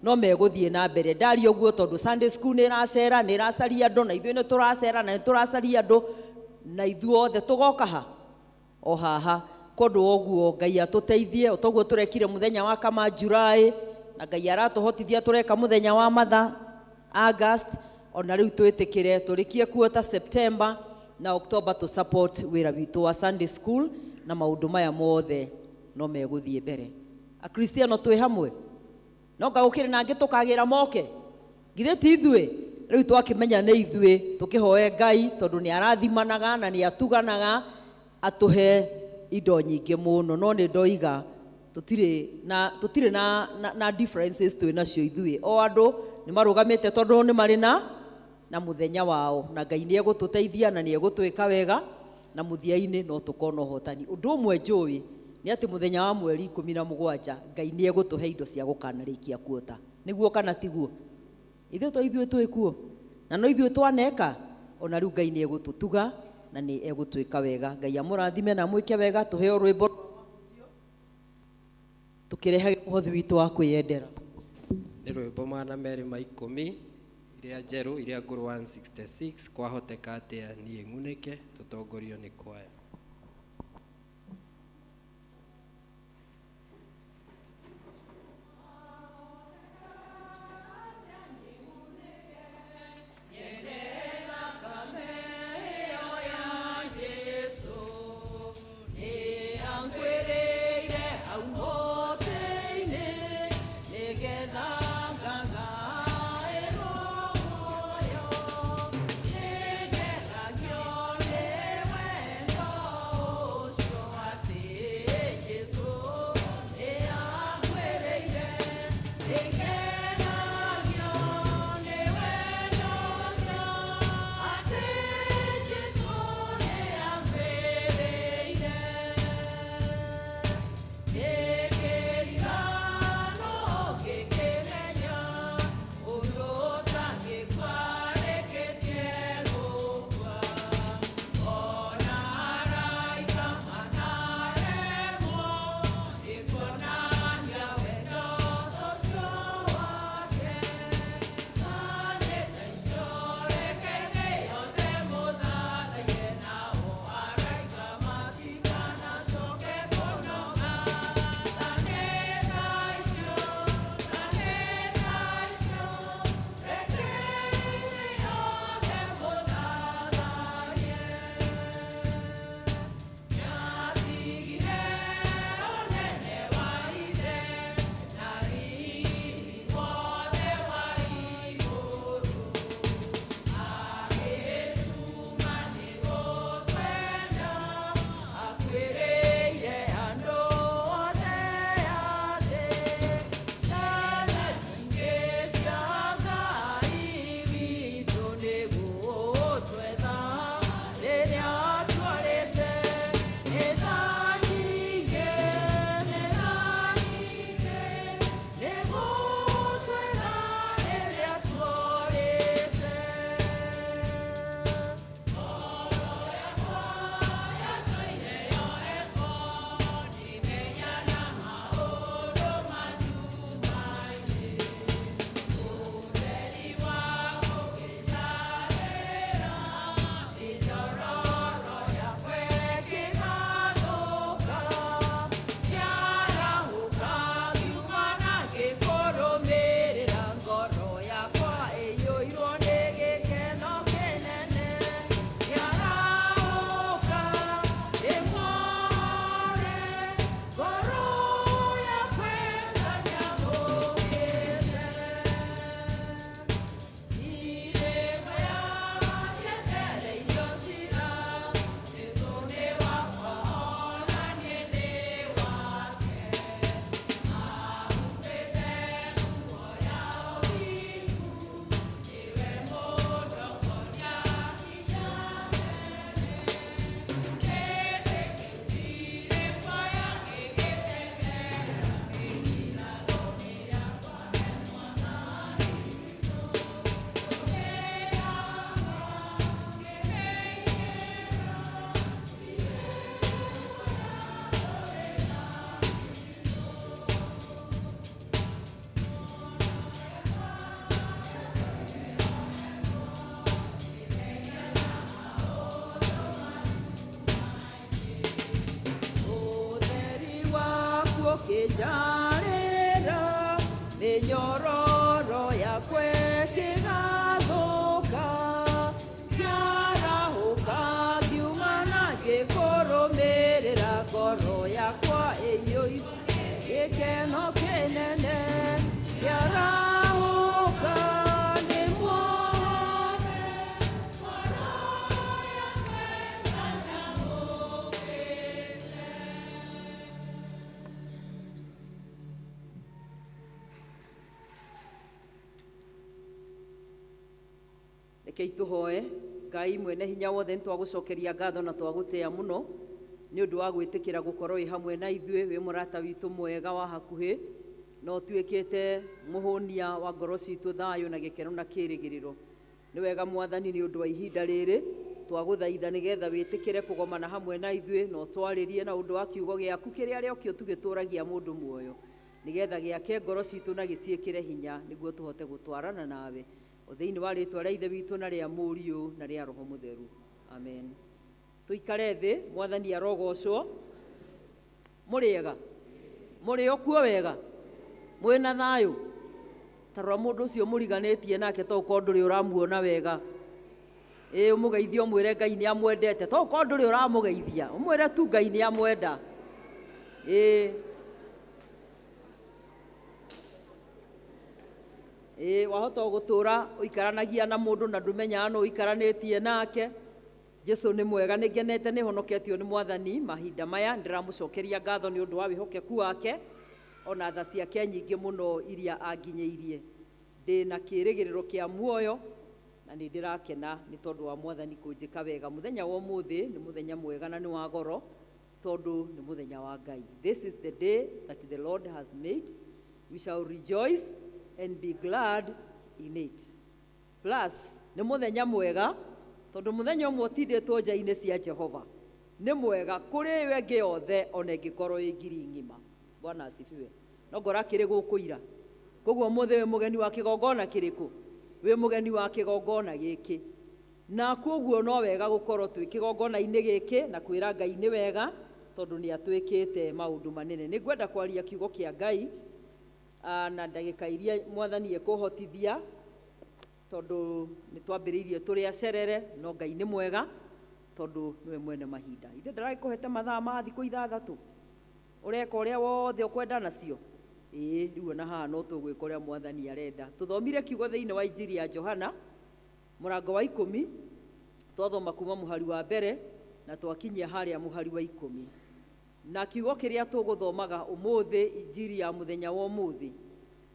No megũthiĩ na mbere. Ndari ũguo tondũ Sunday school nĩ ĩracera, nĩ ĩracaria andũ na ithuĩ nĩ tũracera na nĩ tũracaria andũ na ithuothe tũgoka ha o haha. Kũndũ ũguo Ngai atũteithie. Ũtoguo tũrekire mũthenya wa kama July na Ngai aratũhotithia tũreka mũthenya wa matha August. Ona rĩu twĩtĩkĩre tũrĩkie kuota September na October to support wĩra witũ wa Sunday school na maũndũ maya mothe no megũthiĩ mbere. Akristiano twĩ hamwe? No ngagũkĩrĩ na angĩ tũkagĩra moke? Githĩ ti ithuĩ? Rĩu twakĩmenya nĩ ithuĩ tũkĩhoe Ngai tondũ nĩ arathimanaga na nĩ atuganaga atũhe indo nyingĩ mũno. No nĩ ndoiga tũtirĩ na differences twĩ nacio ithuĩ. O andũ nĩ marũgamĩte tondũ nĩ marĩ na mũthenya wao na Ngai nĩ egũtũteithia na nĩ egũtwĩka wega na mũthia-inĩ no tũkona ũhotani. Ũndũ ũmwe njũĩ nĩ atĩ mũthenya wa mweri 17 Ngai nĩ egũtũhe indo cia gũkanarĩkia kuota. Nĩguo kana tiguo? Ithuĩ twĩ kuo na no ithuĩ twaneka. Ona rĩu Ngai nĩ egũtũtuga na nĩ egũtwĩka wega. Ngai amũrathime na mwĩke wega. Tũheo rwĩmbo tũkĩrehe mũhothi witũ wa kwĩyendera. Nĩ rwĩmbo magana merĩ ma 10 iria njerũ iria ngũrũ 166 kwahoteka atĩa niĩ ng'unĩke. Tũtongorio nĩ kwaya. Nĩgetha ngĩone wendo gũkĩnjarĩra mĩnyororo yakwa ĩkĩgathũka ngĩarahũka ngiuma na ngĩkũrũmĩrĩra ngoro yakwa ĩiyũire gĩkeno kĩnene ngĩarahũka nĩ muohore rekei tũhoe. Ngai mwene hinya wothe nĩ twagũcokeria ngatho na twagũtĩa mũno nĩ ũndũ wa gwĩtĩkĩra gũkorwo wĩ hamwe na ithuĩ, wĩ mũrata witũ mwega wa hakuhĩ na ũtuĩkĩte mũhũnia wa ngoro citũ thayũ na gĩkeno na kĩĩrĩgĩrĩro. Nĩ wega Mwathani nĩ ũndũ wa ihinda rĩrĩ twagũthaitha nĩgetha wĩtĩkĩre kũgomana hamwe na ithuĩ na ũtwarĩrie na ũndũ wa kiugo gĩaku kĩrĩa rĩokĩo tũgĩtũũragia mũndũ muoyo, nĩgetha gĩake ngoro citũ na gĩciĩkĩre hinya nĩguo tũhote gũtwarana nawe thĩinĩ wa rĩĩtwa rĩa Ithe witũ na rĩa Mũriũ na rĩa Roho Mũtheru. Amen. Tũikare thĩ. Mwathani arogocwo. Mũrĩega? Mũrĩ o kuo wega? Mwĩna thayũ? Tarora mũndũ ũcio mũriganĩtie nake to ũkorwo ndũrĩ ũramuona wega. Ũmũgeithie ũmwĩre Ngai nĩ amwendete. To ũkorwo ndũrĩ ũramũgeithia, ũmwĩre tu Ngai nĩ amwenda. Wahota gũtũũra ũikaranagia na mũndũ na ndũmenyaga no ũikaranĩtie nake. Jesũ nĩ mwega, nĩ ngenete nĩ honoketio nĩ Mwathani mahinda maya. Ndĩramũcokeria ngatho nĩ ũndũ wa wĩhokeku wake ona tha ciake nyingĩ mũno iria anginyĩirie. Ndĩ na kĩĩrĩgĩrĩro kĩa muoyo na nĩ ndĩrakena nĩ tondũ wa Mwathani kũnjĩka wega. Mũthenya wa ũmũthĩ nĩ mũthenya mwega na nĩ wa goro tondũ nĩ mũthenya wa Ngai. This is the day that the Lord has made. We shall rejoice and be glad in it. Plus, nĩ mũthenya mwega tondũ mũthenya ũmwe ũtindĩtwo nja-inĩ cia Jehova. Nĩ mwega kũrĩ we ngĩ yothe ona ĩngĩkorwo ĩ ngiri ng'ima. Bwana asifiwe. No ngora kĩrĩ gũkũ ira. Koguo mũthĩ wĩ mũgeni wa kĩgongona kĩrĩkũ? Wĩ mũgeni wa kĩgongona gĩkĩ. Na koguo no wega gũkorwo twĩ kĩgongona-inĩ gĩkĩ na kwĩra Ngai nĩ wega tondũ nĩ atwĩkĩte maũndũ manene. Nĩ ngwenda kwaria kiugo kĩa Ngai na ndagĩka iria Mwathani ekũhotithia tondũ nĩ twambĩrĩirie tũrĩ acerere, no Ngai nĩ mwega tondũ nĩwe mwene mahinda. Ithe ndaragĩkũhete mathaa ma thikũ 6 ũreka ũrĩa wothe ũkwenda nacio. Rĩu ona haha no tũgwĩka ũrĩa Mwathani arenda. Tũthomire kiugo thĩinĩ wa Injili ya Johana mũrango wa 10, twathoma kuma mũhari wa mbere na twakinyia harĩa mũhari wa 10. Na kiugo kĩrĩa tũgũthomaga ũmũthĩ, Injili ya mũthenya wa ũmũthĩ,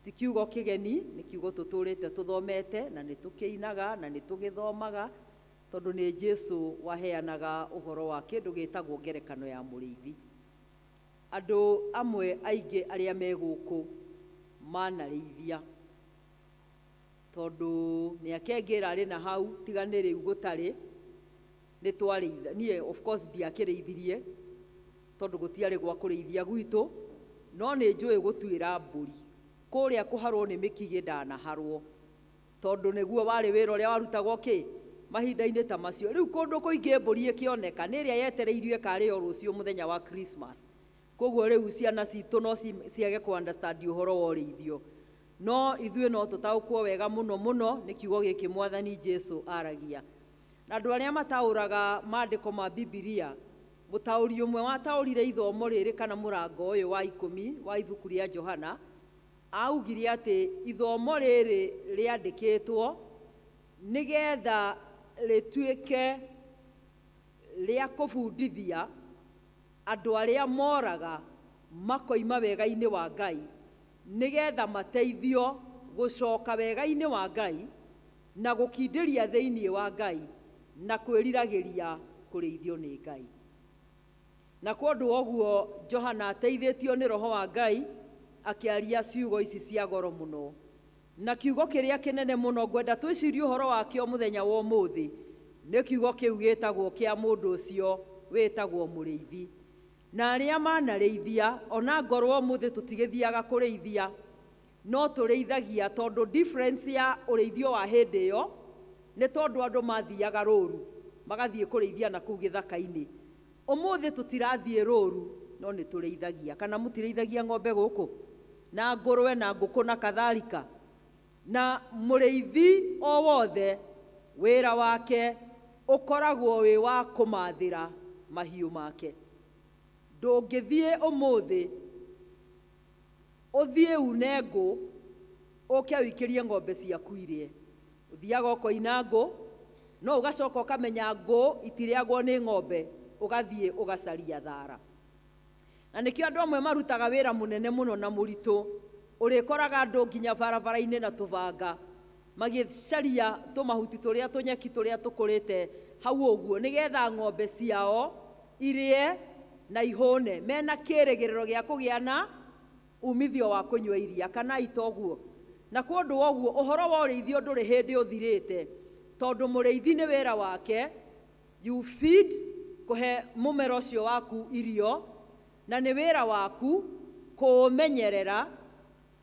ti kiugo kĩgeni, nĩ kiugo tũtũrĩte tũthomete na nĩ tũkĩinaga na nĩ tũgĩthomaga tondũ nĩ Jesũ waheanaga ũhoro wa kĩndũ gĩtagwo ngerekano ya mũrĩithi. Andũ amwe aingĩ arĩa me gũkũ manarĩithia tondũ mĩaka ĩngĩ ĩrarĩ na hau tiga nĩ rĩu gũtarĩ nĩ twarĩitha. Niĩ of course ndiakĩrĩithirie tondũ gũtiarĩ gwa kũrĩithia gwitũ, no nĩ njũĩ gũtuĩra mbũri. Kũrĩa kũharwo nĩ mĩkigĩ ndanaharwo tondũ nĩguo warĩ wĩra ũrĩa warutagwo mahinda-inĩ ta macio. Rĩu kũndũ kũingĩ mbũri ĩkĩoneka nĩ ĩrĩa yetereirio ĩkarĩo rũciũ mũthenya wa Christmas. Koguo rĩu ciana citũ no ciage kũ understand ũhoro wa ũrĩithio, no ithuĩ no tũtaũkwo wega mũno mũno nĩ kiugo gĩkĩ Mwathani Jesũ aragia. Na andũ arĩa mataũraga maandĩko ma Bibilia, mũtaũri ũmwe wataũrire ithomo rĩrĩ kana mũrango ũyũ wa 10 wa ibuku rĩa Johana augire atĩ ithomo rĩrĩ rĩandĩkĩtwo nĩgetha rĩtuĩke rĩa kũbundithia andũ arĩa moraga makoima wega-inĩ wa Ngai, nĩgetha mateithio gũcoka wega-inĩ wa Ngai na gũkindĩria thĩinĩ wa Ngai na kwĩriragĩria kũrĩithio nĩ Ngai. Na kũndũ ũguo Johana ateithĩtio nĩ Roho wa Ngai akĩaria ciugo ici cia goro mũno. Na kiugo kĩrĩa kĩnene mũno ngwenda twĩcirie ũhoro wakĩo mũthenya wa ũmũthĩ nĩ kiugo kĩu gĩtagwo kĩa mũndũ ũcio wĩtagwo mũrĩithi. Na arĩa manarĩithia ona ngorwo ũmũthĩ tũtigĩthiaga kũrĩithia, no tũrĩithagia tondũ difference ya ũrĩithio wa hĩndĩ ĩyo nĩ tondũ andũ mathiaga rũru magathiĩ kũrĩithia na kũu gĩthaka-inĩ. Ũmũthĩ tũtirathiĩ rũru, no nĩ tũrĩithagia. Kana mũtirĩithagia ng'ombe gũkũ na ngũrwe na ngũkũ na kadhalika? Na mũrĩithi o wothe wĩra wake ũkoragwo wĩ wa kũmathĩra mahiũ make. Ndũngĩthiĩ ũmũthĩ ũthiĩ une ngũ ũke ũikĩrie ng'ombe ciaku irie. Ũthiaga ũkoina ngũ, no ũgacoka ũkamenya ngũ itirĩagwo nĩ ng'ombe, ũgathiĩ ũgacaria thara. Na nĩkĩo andũ amwe marutaga wĩra mũnene mũno na mũritũ. Ũrĩkoraga andũ nginya barabara-inĩ na tũbanga magĩcaria tũmahuti tũrĩa tũnyeki tũrĩa tũkũrĩte hau ũguo, nĩgetha ng'ombe ciao irie na ihũne, mena kĩrĩgĩrĩro gĩa kũgĩa na umithio wa kũnyua iria. Kana itoguo? Na kũndũ woguo ũhoro wa ũrĩithio ndũrĩ hĩndĩ ũthirĩte, tondũ mũrĩithi nĩ wĩra wake you feed, kũhe mũmera ũcio waku irio, na nĩ wĩra waku kũũmenyerera,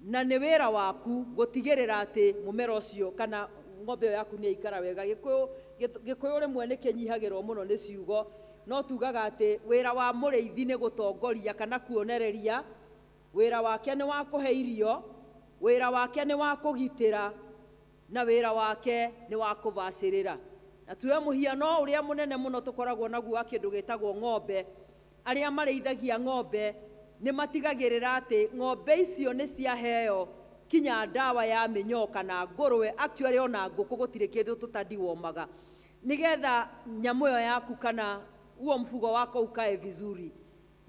na nĩ wĩra waku gũtigĩrĩra atĩ mũmera ũcio kana ng'ombe ĩyo yaku nĩ aikara wega. Gĩkũyũ rĩmwe nĩ kĩnyihagĩrwo mũno nĩ ciugo, no tugaga atĩ wĩra wa mũrĩithi nĩ gũtongoria kana kuonereria. Wĩra wake nĩ wa kũhe irio, wĩra wake nĩ wa kũgitĩra, na wĩra wake nĩ wa kũbacĩrĩra. Na tuoe mũhiano ũrĩa mũnene mũno tũkoragwo naguo wa kĩndũ gĩtagwo ng'ombe. Arĩa marĩithagia ng'ombe nĩ matigagĩrĩra atĩ ng'ombe icio nĩ ciaheo kinya ndawa ya mĩnyoo kana ngũrwe, actually ona ngũkũ gũtirĩ kĩndũ tũtandiwomaga, nĩgetha nyamũ ĩyo yaku kana huo mfugo wako ukae vizuri.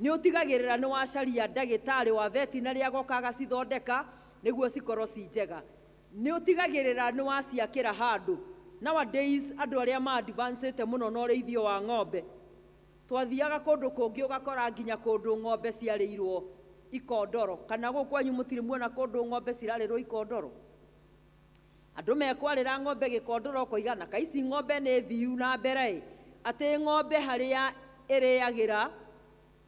Nĩ ũtigagĩrĩra nĩ wacaria ndagĩtarĩ wa veterinary agoka agacithondeka nĩguo cikorwo ci njega. Nĩ ũtigagĩrĩra nĩ waciakĩra handũ. Nowadays andũ arĩa ma-advanced mũno na ũrĩithio wa ng'ombe, twathiaga kũndũ kũngĩ ũgakora nginya kũndũ ng'ombe ciarĩirwo ikondoro. Kana gũkũ kwanyu mũtirĩ muona kũndũ ng'ombe cirarĩrwo ikondoro? Andũ mekwarĩra ng'ombe gĩkondoro koigana kaici ng'ombe nĩ thiu na mbere, atĩ ng'ombe harĩa ĩrĩagĩra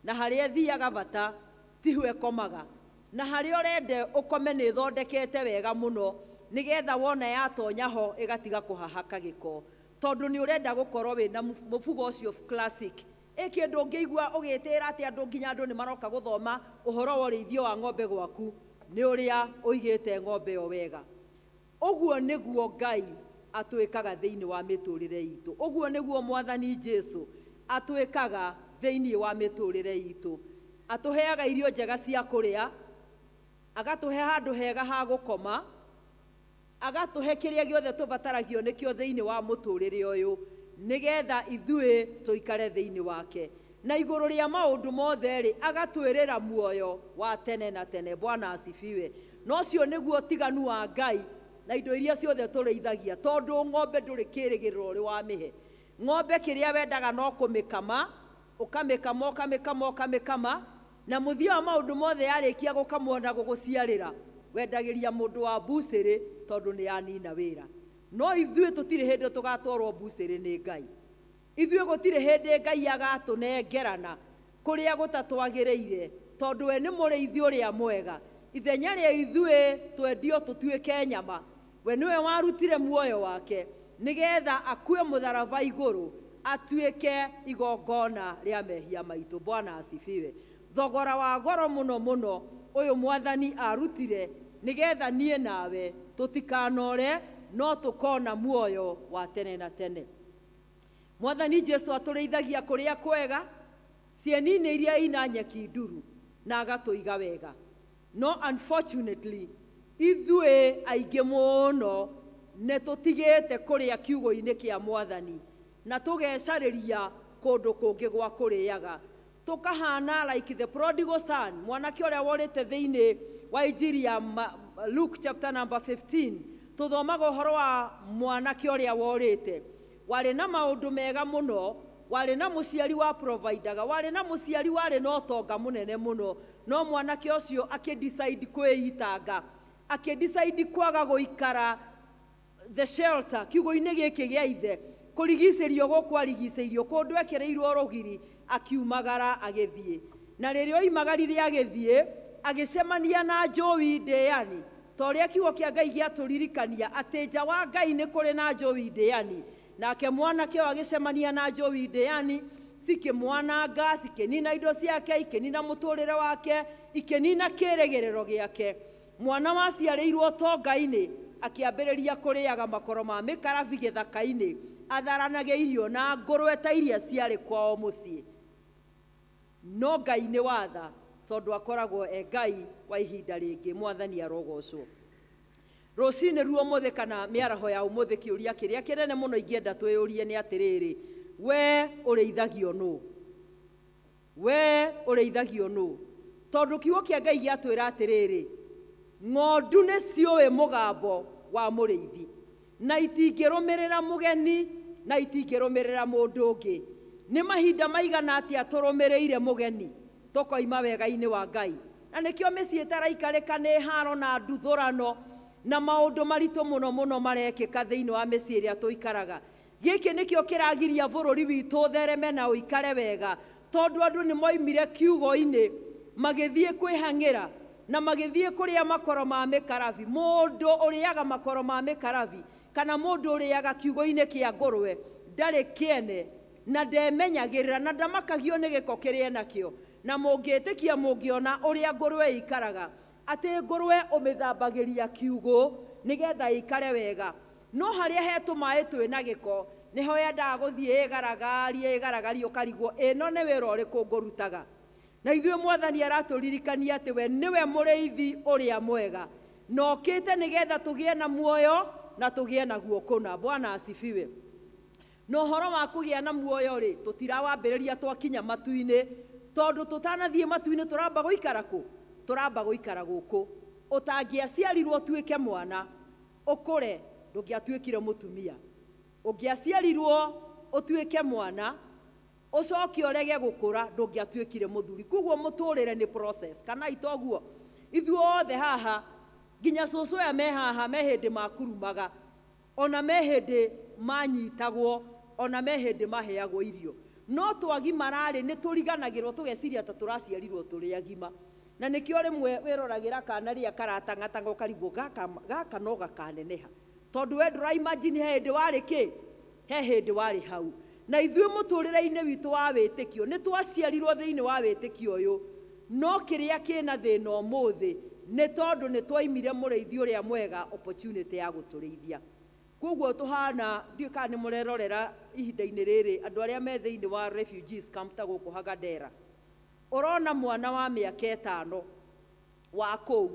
na harĩa thiaga bata tiho ĩkomaga, na harĩa ũrende ũkome nĩ thondekete wega mũno, nĩgetha wona yatonya ho ĩgatiga kũhahaka gĩko, tondũ nĩ ũrenda gũkorwo wĩna mũbugo ũcio classic. Kĩndũ ũngĩigua ũgĩtĩra atĩ andũ nginya andũ nĩ maroka gũthoma ũhoro wa ũrĩithio wa ng'ombe gwaku nĩ ũrĩa ũigĩte ng'ombe ĩyo wega. Ũguo nĩguo Ngai atwĩkaga thĩinĩ wa mĩtũrĩre itũ. Ũguo nĩguo Mwathani Jesũ atwĩkaga thĩinĩ wa mĩtũrĩre itũ. Atũheaga irio njega cia kũrĩa, agatũhe handũ hega ha gũkoma, agatũhe kĩrĩa gĩothe tũbataragio nĩkĩo thĩinĩ wa mũtũrĩre ũyũ, nĩgetha ithuĩ tũikare thĩinĩ wake. Na igũrũ rĩa maũndũ mothe rĩ, agatwĩrĩra muoyo wa tene na tene. Bwana asifiwe. No cio nĩguo tiganu wa Ngai na indo iria ciothe tũrĩithagia, tondũ ng'ombe ndũrĩ kĩrĩgĩrĩro ũrĩ wamĩhe. Ng'ombe kĩrĩa wendaga no kũmĩkama, ũkamĩkama, na mũthia wa maũndũ mothe yarĩkia gũkamwo na gũgũciarĩra, wendagĩria mũndũ wa mbucĩrĩ tondũ nĩ yanina wĩra. No ithuĩ tũtirĩ hĩndĩ tũgatwarwo mbucĩrĩ nĩ Ngai. Ithuĩ gũtirĩ hĩndĩ Ngai agatũnengerana kũrĩa gũtatwagĩrĩire, tondũ we nĩ mũrĩithi ũrĩa mwega. Ithenya rĩa ithuĩ twendio tũtuĩke nyama, we nĩwe warutire muoyo wake nĩgetha akue mũtharaba igũrũ atuĩke igongona rĩa mehia maitũ. Bwana asifiwe. Thogora wa goro mũno mũno ũyũ Mwathani arutire nĩgetha niĩ nawe tũtikanore, no tũkona muoyo wa tene na tene. Mwathani Jesũ atũrĩithagia kũrĩa kwega, cieni-inĩ iria ina nyeki nduru, na agatũiga wega. No unfortunately ithuĩ aingĩ mũno nĩ tũtigĩte kũrĩa kiugo-inĩ kĩa Mwathani na tũgecarĩria kũndũ kũngĩ gwa kũrĩaga. Tũkahana like the prodigal son, mwanake ũrĩa worĩte thĩinĩ wa injiri ya Luke chapter number 15. Tũthomaga ũhoro wa mwanake ũrĩa worĩte. Warĩ na maũndũ mega mũno, warĩ na mũciari wa providaga, warĩ na mũciari warĩ na ũtonga mũnene mũno, no mwanake ũcio akĩdecide kwĩitanga, akĩdecide kwaga gũikara the shelter kiugo-inĩ gĩkĩ gĩa ithe, kũrigicĩrio gũkũ arigicĩirio, kũndũ ekereirwo rũgiri, akiumagara agĩthiĩ. Na rĩrĩa oimagarire agĩthiĩ, agĩcemania na njũi ndĩani, ta ũrĩa kiugo kĩa Ngai gĩatũririkania atĩ nja wa Ngai nĩ kũrĩ na njũi ndĩani. Nake mwanake ũyũ agĩcemania na njũi ndĩani, cikĩmwananga, cikĩnina indo ciake, ikĩnina mũtũrĩre wake, ikĩnina kĩĩrĩgĩrĩro gĩake. Mwana waciarĩirwo ũtonga-inĩ akĩambĩrĩria kũrĩaga makoro ma mĩkarabi gĩthaka-inĩ, atharanagia irio na ngũrwe ta iria ciarĩ kwao mũciĩ. No Ngai nĩ watha, tondũ akoragwo Ngai wa ihinda rĩngĩ. Mwathani arogocwo. Rũcinĩ ruo mũthĩ kana mĩaraho ya ũmũthĩ, kĩũria kĩrĩa kĩnene mũno ingĩenda twĩyũrie nĩ atĩrĩrĩ: we ũrĩithagio nũ? We ũrĩithagio nũ? Tondũ kiugo kĩa Ngai gĩatwĩra atĩrĩrĩ, ng'ondu nĩ ciũĩ mũgambo wa mũrĩithi, na itingĩrũmĩrĩra mũgeni, na itingĩrũmĩrĩra mũndũ ũngĩ. Nĩ mahinda maigana atĩa tũrũmĩrĩire mũgeni tũkoima wega-inĩ wa Ngai? Na nĩkĩo mĩciĩ ĩtaraikarĩka nĩ haro na nduthũrano na maũndũ maritũ mũno mũno marekĩka thĩinĩ wa mĩciĩ ĩrĩa tũikaraga. Gĩkĩ nĩkĩo kĩragiria bũrũri witũ ũthereme na ũikare wega, tondũ andũ nĩ moimire kiugo-inĩ magĩthiĩ kwĩhang'ĩra na magĩthiĩ kũrĩa makoro ma mĩkarabi. Mũndũ ũrĩaga makoro ma mĩkarabi kana mũndũ ũrĩaga kiugo-inĩ kĩa ngũrwe ndarĩ kĩene na ndemenyagĩrĩra na ndamakagio nĩ gĩko kĩrĩa nakĩo. Na mũngĩtĩkia mũngĩona ũrĩa ngũrwe ikaraga, atĩ ngũrwe ũmĩthambagĩria kiugo nĩgetha ikare wega. No harĩa he tũmaĩ twĩna gĩko nĩho yendaga gũthiĩ ĩgaragarie ũkarigwo ĩno nĩ wĩra ũrĩkũ ngũrutaga. Na ithuĩ Mwathani aratũririkania atĩ we nĩwe mũrĩithi ũrĩa mwega, na okĩte nĩgetha tũgĩe na muoyo na tũgĩe naguo kũna. Bwana asifiwe. Na ũhoro wa kũgĩa na muoyo-rĩ, tũtirawambĩrĩria twakinya matu-inĩ, tondũ tũtanathiĩ matu-inĩ tũramba gũikara kũ? Tũramba gũikara gũkũ. Ũtangĩaciarirwo tuĩke mwana ũkũre, ndũngĩatuĩkire mũtumia. Ũngĩaciarirwo ũtuĩke mwana ũcoke ũrege gũkũra, ndũngĩatuĩkire mũthuri. Koguo mũtũrĩre nĩ process, kana itoguo. Ithuĩ othe haha, nginya cũcũ aya me haha, me hĩndĩ makurumaga, ona me hĩndĩ manyitagwo, ona me hĩndĩ maheagwo irio. No twagimararĩ nĩ tũriganagĩrwo tũgeciria ta tũraciarirwo tũrĩ agima. Na nĩkĩo rĩmwe wĩroragĩra kana rĩrĩa karatang'atanga ũkarigwo gaka no gakaneneha, tondũ we ndũraimagine he hĩndĩ warĩ kĩ? He hĩndĩ warĩ hau. Na ithuĩ mũtũrĩre-inĩ witũ wa wĩtĩkio nĩ twaciarirwo thĩinĩ wa wĩtĩkio ũyũ, no kĩrĩa kĩna thĩna ũmũthĩ nĩ tondũ nĩ twaimire mũrĩithi ũrĩa mwega opportunity ya gũtũrĩithia. Koguo tũhana, ndiũĩ kana nĩ mũrerorera ihinda-inĩ rĩrĩ andũ arĩa me thĩinĩ wa refugees camp ta gũkũ Hagadera, ũrona mwana wa mĩaka 5 wa kũu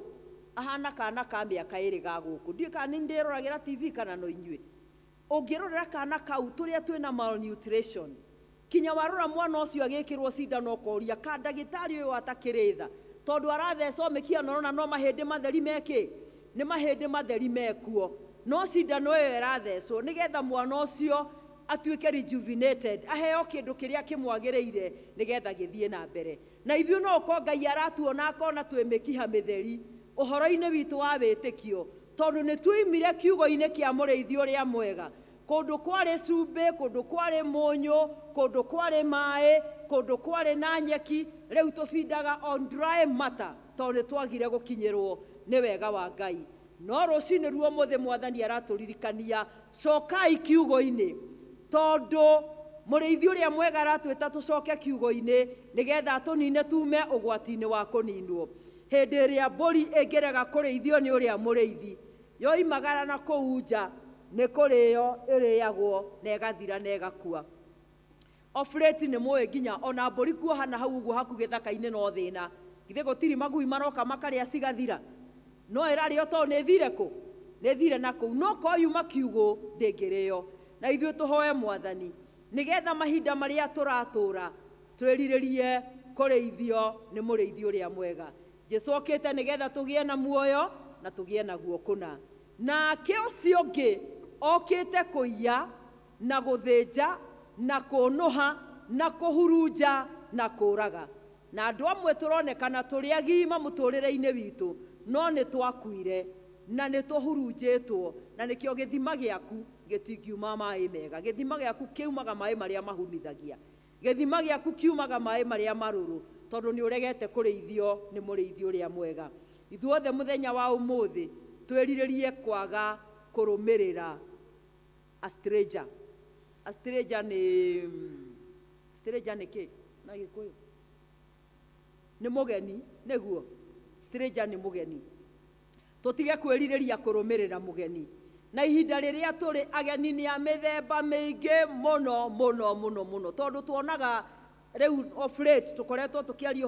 ahana kana ka mĩaka 2 ga gũkũ. Ndiũĩ kana nĩ ndĩroragĩra TV kana no inyuĩ. Ũngĩrorera kana kau tũrĩa twĩna malnutrition, kinya warora mwana ũcio agĩkĩrwo cindano ũkoria ka ndagĩtarĩ ũyũ atakĩrĩ tha, tondũ arathecwo mĩkiha na ũrona no mahĩndĩ matheri mekĩ? Nĩ mahĩndĩ matheri mekuo. No cindano ĩyo ĩrathecwo nĩgetha mwana ũcio atuĩke rejuvenated, aheo kĩndũ kĩrĩa kĩmwagĩrĩire nĩgetha gĩthiĩ na mbere. Na ithuĩ no ũko Ngai aratuona akona twĩ mĩkiha mĩtheri ũhoro-inĩ witũ wa wĩtĩkio, tondũ nĩ tuimire kiugo-inĩ kĩa mũrĩithi ũrĩa mwega. Kũndũ kwarĩ cumbĩ, kũndũ kwarĩ mũnyũ, kũndũ kwarĩ maĩ, kũndũ kwarĩ na nyeki, rĩu tũbindaga on dry matter tondũ nĩ twagire gũkinyĩrwo nĩ wega wa Ngai. No rũcinĩ ruo mũthĩ Mwathani aratũririkania, cokai kiugo-inĩ, tondũ mũrĩithi ũrĩa mwega aratwĩta tũcoke kiugo-inĩ nĩgetha tũnine tume ũgwati-inĩ wa kũninwo. Hĩndĩ ĩrĩa mbũri ĩngĩrega kũrĩithio nĩ ũrĩa mũrĩithi, yoimagara na kũu nja nĩ kũrĩo ĩrĩagwo na ĩgathira na ĩgakua. Of late nĩ mũĩ nginya ona mbũri kuohana hau ũguo haku gĩthaka-inĩ no thĩna. Githĩ gũtirĩ magui maroka makarĩa cigathira? No ĩrarĩo tondũ nĩ thire kũ? Nĩ thire na kũu. No koyuma kiugo ndĩngĩrĩo. Na ithuĩ tũhoe Mwathani nĩgetha mahinda marĩa tũratũra twĩrirĩrie kũrĩithio nĩ mũrĩithi ũrĩa mwega. Jesũ okĩte nĩgetha tũgĩe na muoyo na tũgĩe naguo kũna. Nake ũcio ũngĩ okĩte kũiya na gũthĩnja na kũnũha na kũhurunja na kũũraga. Na andũ amwe tũronekana tũrĩ agima mũtũrĩre-inĩ witũ, no nĩ twakuire na nĩ tũhurunjĩtwo, na nĩkĩo gĩthima gĩaku gĩtingiuma maĩ mega. Gĩthima gĩaku kiumaga maĩ marĩa mahunithagia. Gĩthima gĩaku kiumaga maĩ marĩa marũrũ, tondũ nĩ ũregete kũrĩithio nĩ mũrĩithi ũrĩa mwega. Ithuothe mũthenya wa ũmũthĩ twĩrirĩrie kwaga kũrũmĩrĩra a stranger. A stranger nĩ Stranger nĩ kĩ na Gĩkũyũ? Nĩ mũgeni nĩguo. Stranger nĩ mũgeni. Tũtige kwĩrirĩria kũrũmĩrĩra mũgeni. Na ihinda rĩrĩa tũrĩ ageni nĩ a mĩthemba mĩingĩ mũno mũno mũno mũno, tondũ tuonaga rĩu of late tũkoretwo tũkĩaria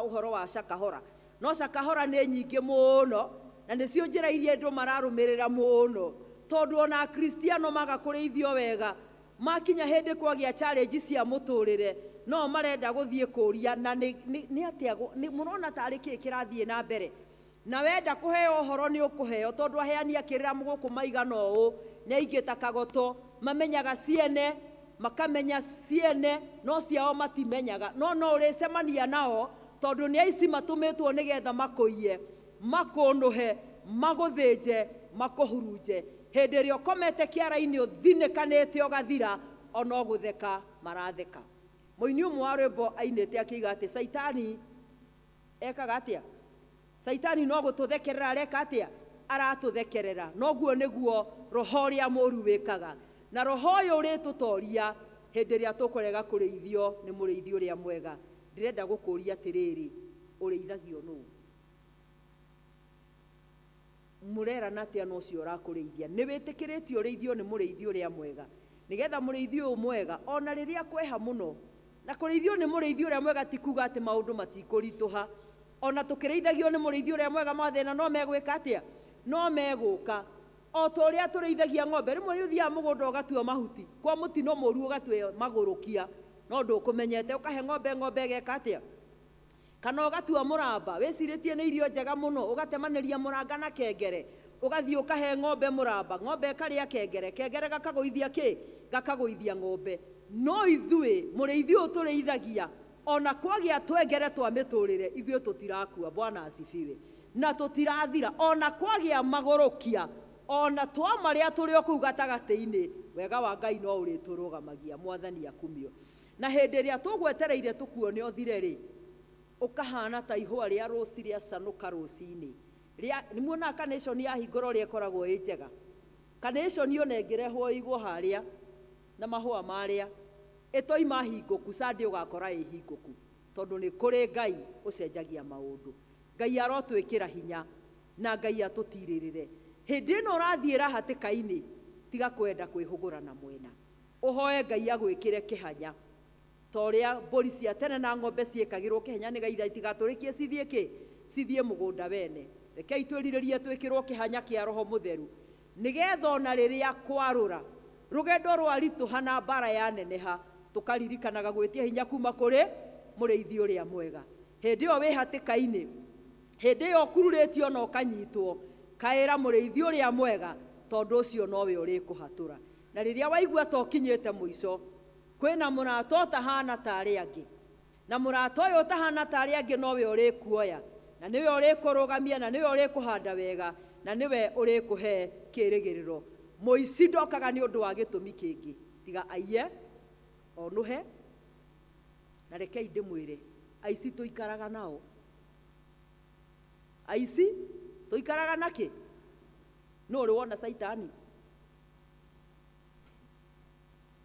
ũhoro wa Shakahora. No Shakahora nĩ nyingĩ mũno na nĩcio njĩra iria andũ mararũmĩrĩra mũno, tondũ ona Akristiano magakũrĩithio wega makinya hĩndĩ kwagĩa challenge cia mũtũrĩre no marenda gũthiĩ kũria na nĩ atĩa mũrona tarĩ kĩĩ kĩrathiĩ na mbere. Na wenda kũheo ũhoro nĩ ũkũheo, tondũ aheani akĩrĩra mũgũkũ maigana ũũ nĩ aingĩ ta Kagoto, mamenyaga ciene makamenya ciene no ciao matimenyaga. No ũrĩcemania nao tondũ nĩ aici matũmĩtwo nĩgetha makũiye, makũnũhe, magũthĩnje, makũhurunje. Hĩndĩ ĩrĩa ũkomete kĩara-inĩ ũthinĩkanĩte ũgathira, ona gũtheka maratheka. Mũini ũmwe wa rwĩmbo ainĩte akĩiga atĩ Saitani ekaga atĩa? Saitani no gũtũthekerera areka atĩa? Aratũthekerera. Noguo nĩguo roho ũrĩa mũũru wĩkaga. Na roho ũyũ ũrĩtũtoria hĩndĩ ĩrĩa tũkũrega kũrĩithio nĩ mũrĩithi ũrĩa mwega. Ndĩrenda gũkũria atĩrĩrĩ, ũrĩithagio nũũ? Mũrerana atĩa na ũcio ũrakũrĩithia? Nĩ wĩtĩkĩrĩtio ũrĩithio nĩ mũrĩithi ũrĩa mwega, nĩgetha mũrĩithi ũyũ mwega ona rĩrĩa kweha mũno, na kũrĩithio nĩ mũrĩithi ũrĩa mwega ti kuga atĩ maũndũ matikũritũha. Ona tũkĩrĩithagio nĩ mũrĩithi ũrĩa mwega mathĩna no megwĩka atĩa? No megũka. O ta ũrĩa tũrĩithagia ng'ombe, rĩmwe nĩ ũthiaga mũgũnda ũgatua mahuti kwa mũtino mũru ũgatua magũrũkia, no ndũkũmenyete, ũkahe ng'ombe ĩgeka atĩa? Kana ũgatua mũramba wĩcirĩtie nĩ irio njega mũno, ũgatemanĩria mũranga na kengere, ũgathiĩ ũkahe ng'ombe mũramba, ng'ombe ĩkarĩa kengere, kengere gakagũithia kĩ? Gakagũithia ng'ombe. No ithuĩ mũrĩithi ũyũ tũrĩithagia ona kwagĩa twengere twa mĩtũrĩre ithuĩ tũtirakua. Bwana asifiwe. Na tũtirathira ona kwagĩa magũrũkia, ona twa marĩa tũrĩ o kũu gatagatĩ-inĩ, wega wa Ngai no ũrĩtũrũgamagia. Mwathani akumio. Na hĩndĩ ĩrĩa tũgwetereire tũkuone ũthire-rĩ, ũkahana ta ihũa rĩa rũci rĩacanũka rũci-inĩ. Nĩmuonaga kanĩconi ya hingũra ũrĩa ĩkoragwo ĩ njega. Kanĩconi ona ĩngĩrehwo igwo harĩa na mahũa marĩa, ĩtoima hingũku, Sunday ũgakora ĩ hingũku, tondũ nĩ kũrĩ Ngai ũcenjagia maũndũ. Ngai arotwĩkĩra hinya na Ngai atũtirĩrĩre. Hĩndĩ ĩno ũrathiĩra hatĩka-inĩ, tiga kwenda kwĩhũgũra na mwena, ũhoe Ngai agwĩkĩre kĩhanya ta ũrĩa mbũri cia tene na ng'ombe ciĩkagĩrwo kĩhenya nĩgetha itigatũrĩkie cithiĩ kĩ? Cithiĩ mũgũnda wene. Rekei twĩrirĩrie twĩkĩrwo kĩhanya kĩa Roho Mũtheru, nĩgetha ona rĩrĩa kwarũra rũgendo rwaritũha na mbara yaneneha, tũkaririkanaga gwĩtia hinya kuma kũrĩ mũrĩithi ũrĩa mwega. Hĩndĩ ĩyo wĩ hatĩka-inĩ, hĩndĩ ĩyo ũkururĩtio na ũkanyitwo, kaĩra mũrĩithi ũrĩa mwega, tondũ ũcio nowe ũrĩkũhatũra. Na rĩrĩa waigua ta ũkinyĩte mũico, kwĩna mũrata ũtahana tarĩ angĩ, na mũrata ũyũ ũtahana tarĩ angĩ nowe ũrĩkuoya, na nĩwe ũrĩkũrũgamia, na nĩwe ũrĩkũhanda wega, na nĩwe ũrĩkũhe kĩĩrĩgĩrĩro. Mũici ndokaga nĩ ũndũ wa gĩtũmi kĩngĩ tiga aiye, onũhe. Na rekei ndĩmwĩre, aici tũikaraga nao. Aici tũikaraga na kĩ? Nũ ũrĩ wona Saitani?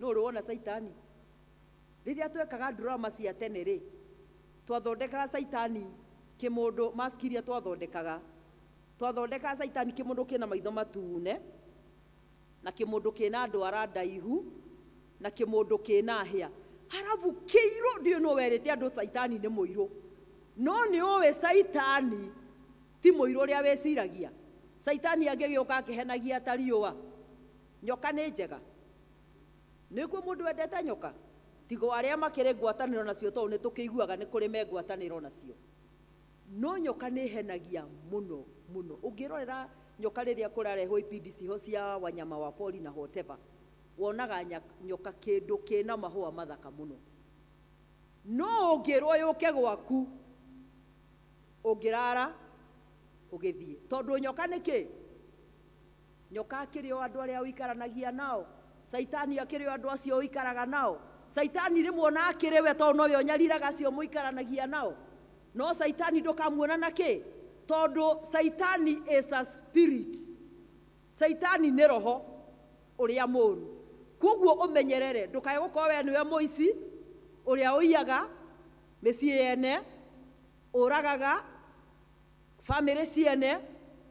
Nũ ũrĩ wona Saitani? Rĩrĩa twekaga drama cia tene-rĩ, twathondekaga Saitani kĩmũndũ, mask iria twathondekaga Saitani kĩmũndũ kĩna maitho matune, na kĩmũndũ kĩna ndwara ndaihu, na kĩmũndũ kĩna hĩa. Harabu kĩirũ, ndiũ nũ werĩte andũ Saitani nĩ mũirũ. No nĩ ũĩ Saitani ti mũirũ ũrĩa wĩciragia. Saitani angĩgĩũka akĩhenagia ta riũa. Nyoka nĩ njega. Nĩkuo mũndũ wendete nyoka? Tigo arĩa makĩrĩ ngwatanĩro nacio, tondũ nĩ tũkĩiguaga nĩ kũrĩ me ngwatanĩro nacio. No nyoka nĩ henagia mũno mũno. Ũngĩrorera nyoka rĩrĩa kũrarehwo ibindi ciho cia wanyama wa pori na whatever, wonaga nyoka kĩndũ kĩna mahũa mathaka mũno. No ũngĩrwo yũke gwaku, ũngĩrara ũgĩthiĩ, tondũ nyoka nĩ kĩ? Nyoka akĩrĩ o andũ arĩa ũikaranagia nao. Saitani akĩrĩ o andũ acio ũikaraga nao. Saitani rĩmwe ona akĩrĩ we, tondũ nowe ũnyariraga acio mũikaranagia nao. No Saitani ndũkamuona na kĩ? Tondũ Saitani is a spirit. Saitani nĩ roho ũrĩa mũũru. Koguo ũmenyerere ndũkae gũkorwo we nĩwe mũici, uria uiyaga mĩciĩ yene, ũragaga family ciene,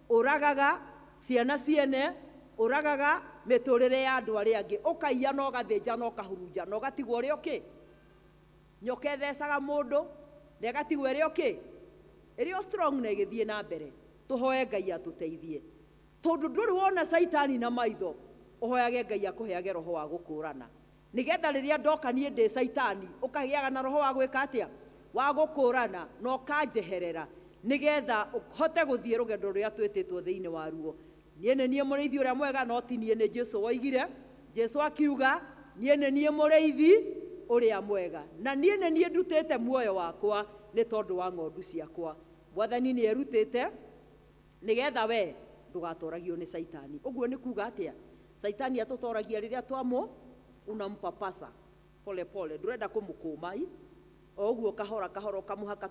ũragaga ciana ciene, ũragaga mĩtũrĩre ya andũ arĩa angĩ, ũkaiya na ũgathĩnja na ũkahurunja na ũgatigwo ũrĩ ũkĩ, nyoka ĩthecaga mũndũ na ĩgatigwo ĩrĩ ũkĩ, ĩrĩ o strong na ĩgĩthiĩ na mbere. Tũhoe Ngai atũteithie, tondũ ndũrĩ wona Saitani na maitho, ũhoyage Ngai akũheage roho wa gũkũrana, nĩgetha rĩrĩa ndoka niĩ ndĩ Saitani ũkagĩaga na roho wa gwĩka atĩa, wa gũkũrana na ũkanjeherera, nĩgetha ũhote gũthiĩ rũgendo rũrĩa twĩtĩtwo thĩinĩ wa ruo. Niĩ nĩ niĩ mũrĩithi ũrĩa mwega, no ti niĩ, nĩ Jesũ woigire. Jesũ akiuga niĩ nĩ niĩ mũrĩithi ũrĩa mwega, na niĩ nĩ niĩ ndutĩte muoyo wakwa nĩ tondũ wa ng'ondu ciakwa. Mwathani nĩ erutĩte nĩgetha we ndũgatoragio nĩ Saitani. Ũguo nĩ kuga atĩa? Saitani atũtoragia rĩrĩa unampapasa pole pole, ndũrenda kũmũkũma o ũguo kahora kahora, ũkamũhaka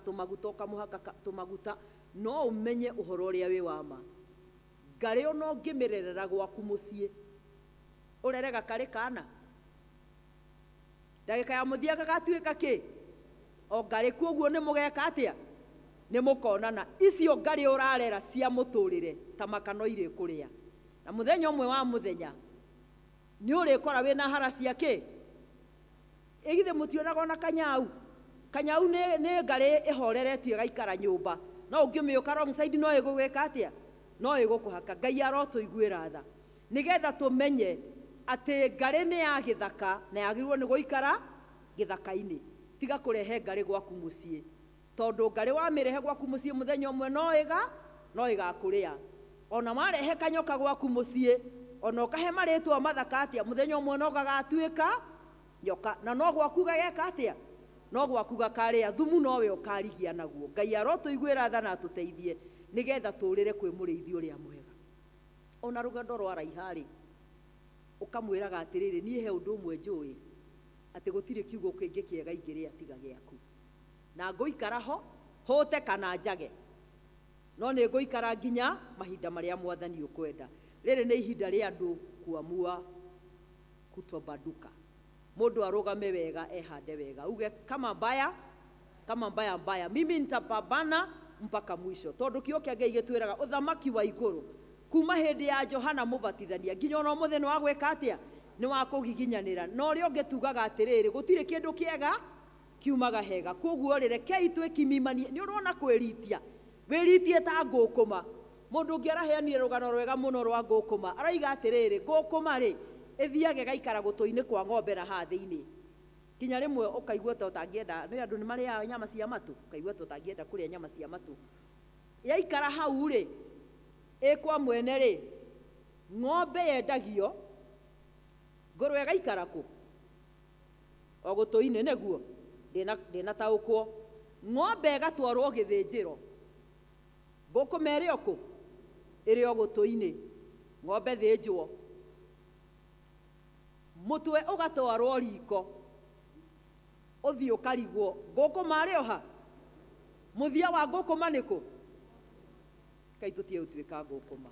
tũmaguta, no ũmenye ũhoro ũrĩa wĩ wa ma. Ngarĩ ona ũngĩmĩrerera gwaku mũciĩ, ũrerega karĩ kana, ndagĩka ya mũthia gagatuĩka kĩ? O ngarĩ kuoguo nĩ mũgeka atĩa? Nĩ mũkonana. Icio ngarĩ ũrarera cia mũtũrĩre ta makano irĩ kũrĩa, na mũthenya ũmwe wa mũthenya nĩ ũrĩkora wĩna hara cia kĩ? Ĩgithe mũtionaga ona kanyau? Kanyau nĩ ngarĩ ĩhoreretio ĩgaikara nyũmba, no ũngĩmĩũka wrong side no ĩgũgwĩka atĩa? No ĩgũkũhaka. Ngai arotũiguĩra tha nĩgetha tũmenye atĩ ngarĩ nĩ ya gĩthaka na yagĩrĩirwo nĩ gũikara gĩthaka-inĩ, tiga kũrehe ngarĩ gwaku mũciĩ, tondũ ngarĩ wamĩrehe gwaku mũciĩ mũthenya ũmwe no ĩgakũrĩa. Ona warehe kanyoka gwaku mũciĩ, ona ũkahe marĩtwa mathaka atĩa, mũthenya ũmwe no gagatuĩka nyoka, na no gwaku gageka atĩa? No gwaku gakarĩa thumu, nowe ũkarigia naguo. Ngai arotũiguĩra tha na atũteithie nĩgetha tũrĩre kwĩ mũrĩithi ũrĩa mwega. Ona rũgendo rwaraiha-rĩ, ũkamwĩraga atĩrĩrĩ, niĩ he ũndũ ũmwe njũĩ, atĩ gũtirĩ kiugo kĩngĩ kĩega ingĩrĩa tiga gĩaku, na ngũikara ho hũte kana njage, no nĩ ngũikara nginya mahinda marĩa Mwathani ũkwenda. Rĩrĩ nĩ ihinda rĩa andũ kuamua kutobanduka, mũndũ arũgame wega, ehande wega, uge kama mbaya mimi nitapambana mpaka mwisho, tondũ kĩo kĩa Ngai gĩtwĩraga ũthamaki wa igũrũ kuma hĩndĩ ya Johana Mũbatithania nginya ona ũmũthĩ nĩ wa gwĩka atĩa? Nĩ wa kũgiginyanĩra. Na ũrĩa ũngĩ tugaga atĩrĩrĩ, gũtirĩ kĩndũ kĩega kiumaga hega. Koguo rĩ, rekei twĩkimimanie. Nĩ ũrona kwĩritia, wĩritie ta ngũkũma. Mũndũ ũngĩ araheanire rũgano rwega mũno rwa ngũkũma, araiga atĩrĩrĩ, ngũkũma-rĩ ĩthiage ĩgaikara gũtũ-inĩ kwa ng'ombe na haha thĩinĩ, kinya rĩmwe ũkaigua ta ũtangĩenda, nĩ andũ nĩ marĩaga nyama cia matũ, ũkaigua ta ũtangĩenda kũrĩa nyama cia matũ. Yaikara hau-rĩ, ĩkwa mwene-rĩ, ng'ombe yendagio, ngũrwe ĩgaikara kũ? O gũtũ-inĩ nĩguo, ndĩnataũkwo. Ng'ombe ĩgatwarwo gĩthĩnjĩro, ngũkũma ĩrĩ o kũ? Ĩrĩ o gũtũ-inĩ. Ng'ombe thĩnjwo, mũtwe ũgatwarwo riko, ũthiĩ ũkarigwo. Ngũkũma arĩ oha? Mũthia wa ngũkũma nĩ kũ? Kai tũtige gũtuĩka ngũkũma.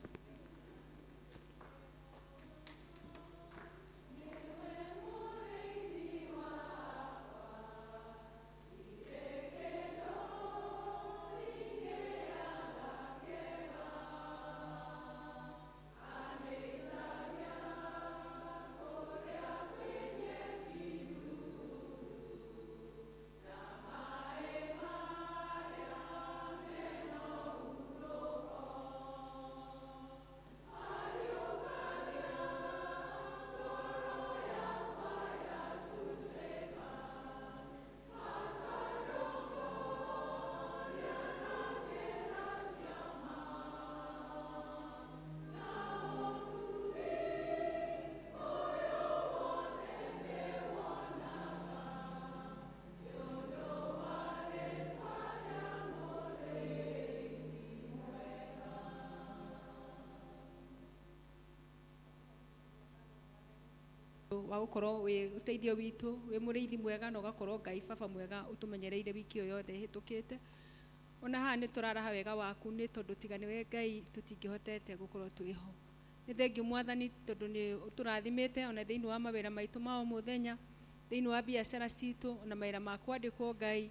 wa gukorwo wi uteithio witu wi muriithi mwega na ugakorwo Ngai baba mwega utumenyereire wiki yothe hitukite. Ona haha ni turaraha wega waku ni tondu tiga niwe Ngai tutingihotete gukorwo twiho. Ni thengiu Mwathani tondu ni uturathimite ona thiini wa mawira maitu ma o muthenya thiini wa biacara citu na maira ma kwandikwo Ngai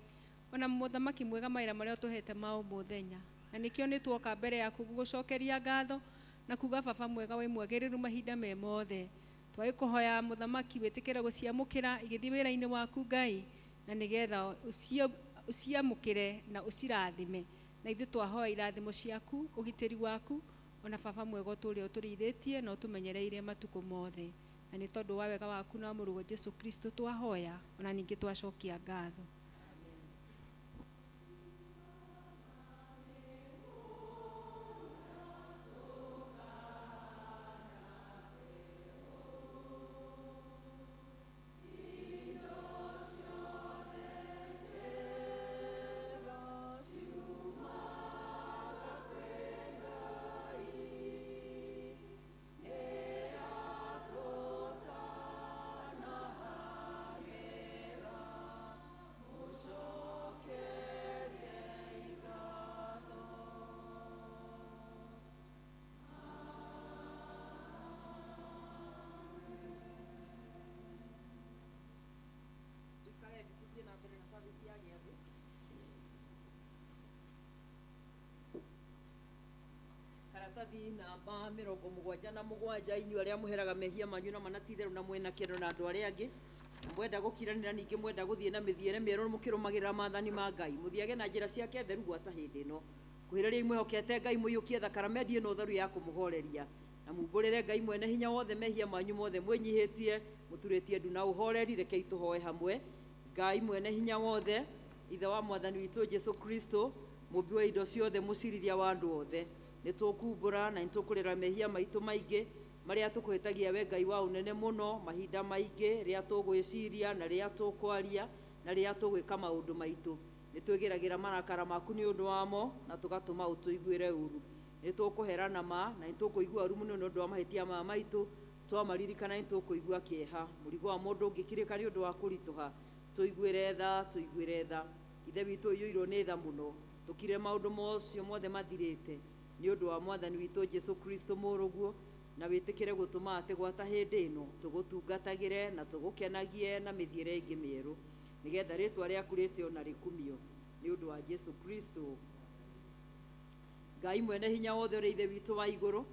ona muthamaki mwega maira maria tuhete ma umuthenya na nikio nitwoka mbere yaku gugucokeria ngatho na kuga baba mwega we mwagiriru mahinda me mothe twagikuhoya muthamaki witikire guciamukira igithii wira-ini waku Ngai na nigetha uciamukire na ucirathime na ithu twahoya irathimo ciaku ugitiri waku ona baba mwega uturia uturithitie na utumenyereire matuko mothe na ni tondu wa wega waku na murugo Jesu Kristo twahoya ona ningi twacokia ngatho. Karatathi namba 77 inyuĩ arĩa mũheraga mehia manyu na manatitherũ na mwena kĩero na andũ arĩa angĩ mwenda gũkiranĩra ningĩ mwenda gũthiĩ na mĩthiĩre mĩerũ mũkĩrũmagĩrĩra maathani ma Ngai mũthiage na njĩra ciake theru gwata hĩndĩ ĩno kwĩrĩrĩria mwĩhokete Ngai mũiyũkie thakramenti ĩno theru ya kũmũhoreria na mumbũrĩre Ngai mwene hinya wothe mehia manyu mothe mwĩnyihĩtie mũturĩtie ndu na ũhoreri rekei tũhoe hamwe. Ngai mwene hinya wothe ithe wa mwathani witũ Jesu Kristo mũmbi wa indo ciothe mũcirithia wa andũ othe nĩtũkumbũra na nĩtũkũrĩra mehia maitũ maingĩ marĩa tũkwĩtagia we Ngai wa ũnene mũno mahinda maingĩ rĩrĩa tũgwĩciria na rĩrĩa tũkwaria na rĩrĩa tũgwĩka maũndũ maitũ nĩtwĩgĩragĩra marakara maku nĩ ũndũ wamo na tũgatũma ũtũiguĩre ũru nĩtũkũherana ma na nĩtũkũigua ũru mũno nĩ ũndũ wa mahĩtia ma maitũ twamaririkana nĩtũkũigua kĩeha mũrigo wa mũndũ ũngĩkirĩka nĩ ũndũ wa kũritũha tũiguĩre tha ithe witũ ũiyũirwo nĩ tha mũno tũkire maũndũ mocio mothe mathirĩte nĩ ũndũ wa mwathani witũ Jesu Kristo mũrũguo na wĩtĩkĩre gũtũma atĩ gwata hĩndĩ ĩno tũgũtungatagĩre na tũgũkenagie na mĩthiĩre ĩngĩ mĩerũ nĩgetha rĩtwa rĩaku rĩtĩo na rĩkumio nĩ ũndũ wa Jesu Kristo. Ngai mwene hinya wothe ũrĩ ithe witũ wa igũrũ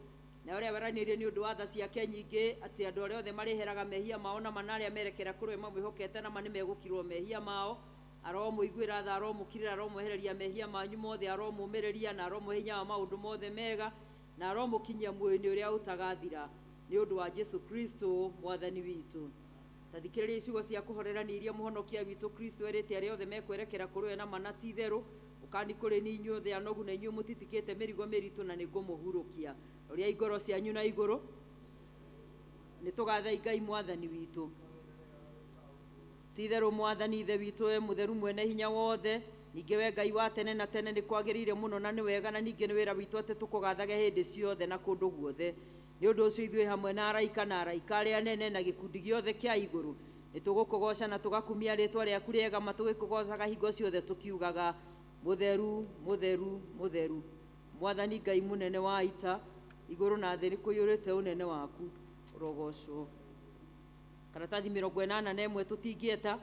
na ũrĩa waranĩirie nĩ ũndũ wa tha ciake nyingĩ atĩ andũ arĩa othe marĩheraga mehia mao na manarĩa merekera kũrĩ we mamwĩhokete na manĩ megũkirwo mehia mao aromũiguĩra tha aromũkirĩra aromwehereria mehia manyu mothe aromũmĩrĩria na aromũhe hinya wa maũndũ mothe mega na aromũkinyia muoyo-inĩ ũrĩa ũtagathira nĩ ũndũ wa Jesu Kristo mwathani witũ. Ta thikĩrĩria iciugo cia kũhorerania iria mũhonokia witũ Kristo erĩte arĩa othe mekwerekera kũrĩ we na manatitherũ ũkani kũrĩ ni inyuĩ othe anogu na inyuĩ mũtitikĩte mĩrigo mĩritũ na nĩngũmũhurũkia ũrĩa ngoro cianyu na igũrũ nĩtũgathai Ngai mwathani witũ. Titherũ mwathani ithe witũ we mũtheru mwene hinya wothe ningĩ we Ngai wa tene na tene nĩ kwagĩrĩire mũno na nĩ wega na ningĩ nĩ wĩra witũ atĩ tũkũgathage hĩndĩ ciothe na kũndũ guothe nĩ ũndũ ũcio ithuĩ hamwe na araika arĩa anene na gĩkundi gĩothe kĩa igũrũ nĩtũgũkũgoca na tũgakumia rĩtwa rĩaku rĩega matũgĩkũgocaga hingo ciothe tũkiugaga mũtheru mũtheru mũtheru mwathani Ngai mũnene wa ita igũrũ na thĩ nĩkũiyũrĩte ũnene waku ũrogocwo. Karatathi 81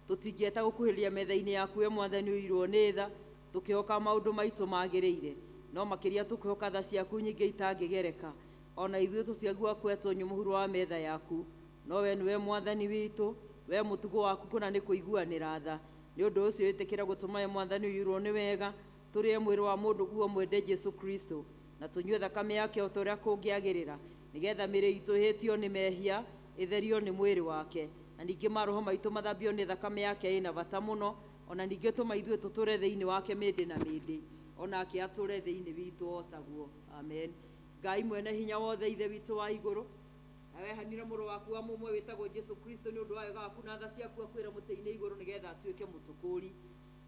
tũtingĩeta gũkuhĩrĩria metha-inĩ yaku we mwathani ũirwo nĩ tha tũkĩhoka maũndũ maitũ magĩrĩire no makĩria tũkĩhoka tha ciaku nyingĩ itangĩgereka ona ithuĩ tũtiagua kwetwo mũhuro wa metha yaku no we nĩwe mwathani witũ we mũtugo waku kũna nĩ kũiguanĩra tha nĩ ũndũ ũcio wĩtĩkĩra gũtũma we mwathani ũirwo nĩ wega tũrĩe mwĩrĩ wa mũndũ guo mwende Jesu Kristo na tũnyue thakame yake o ta ũrĩa kũngĩagĩrĩra nĩgetha mĩĩrĩ itũ ĩhĩtio nĩ mehia ĩtherio nĩ mwĩrĩ wake na ningĩ maroho maitũ mathambio nĩ thakame yake ĩna bata mũno ona ningĩ tũma ithuĩ tũtũre thĩinĩ wake mĩndĩ na mĩndĩ onake atũre thĩinĩ witũ o taguo amen. Ngai mwene hinya wothe ithe witũ wa igũrũ na wehanire mũrũ waku wa mũmwe wĩtagwo Jesu Kristo nĩ ũndũ wa wega waku na tha ciaku akwĩra mũtĩ-inĩ igũrũ nĩgetha atuĩke mũtũkũri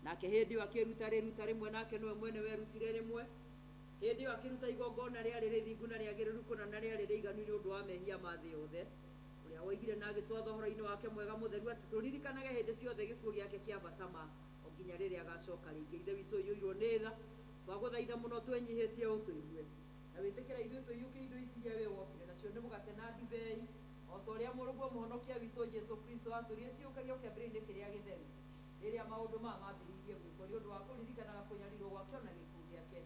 nake hĩndĩ ĩyo akĩruta rĩruta rĩmwe nake nĩwe mwene werutire rĩmwe hĩndĩ ĩyo akĩruta igongona rĩarĩ rĩthingu na rĩagĩrĩru kũna na rĩarĩ rĩiganu nĩ ũndũ wa mehia ma thĩ yothe ũrĩa woigire na agĩtwatha ũhoro-inĩ wake mwega mũtheru atĩ tũririkanage hĩndĩ ciothe gĩkuũ gĩake kĩa bata ma o nginya rĩrĩa agacoka rĩngĩ. Ithe witũ ũiyũirwo nĩ tha twagũthaitha mũno twenyihĩtie ũtũigue na wĩtĩkĩra ithuĩ tũiyũkie indo ici iria we wokire nacio nĩ mũgate na ndibei o ta ũrĩa mũrũguo mũhonokia witũ Jesũ Kristo atũrire ciũkagio kĩambĩrĩria kĩrĩa gĩtheru rĩrĩa maũndũ maya mambĩrĩirie gwĩkwo nĩ ũndũ wa kũririkanaga kũnyarirwo gwake ona gĩkuũ gĩake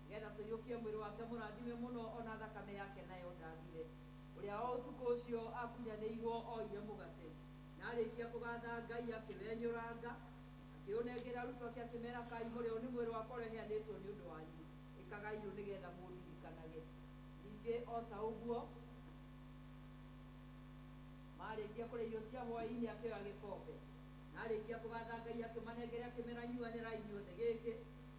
nĩgetha tũiyũkie mwĩrĩ wake mũrathime mũno ona thakame yake nayo ndathire ũrĩa o ũtukũ ũcio akunyanĩirwo oire mũgate na arĩkia kũgatha Ngai akĩwenyũranga akĩũnengera arutwo ake akĩmera kai mũrĩo nĩ mwĩrĩ wakwa ũrĩa ũheanĩtwo nĩ ũndũ wanyu ĩkagai ũũ nĩgetha mũndirikanage ningĩ o ta ũguo marĩkia kũrĩa irio cia hwaĩ-inĩ akĩoya gĩkombe na arĩkia kũgatha Ngai akĩmanengera akĩmera nyuanĩrai inyuothe gĩkĩ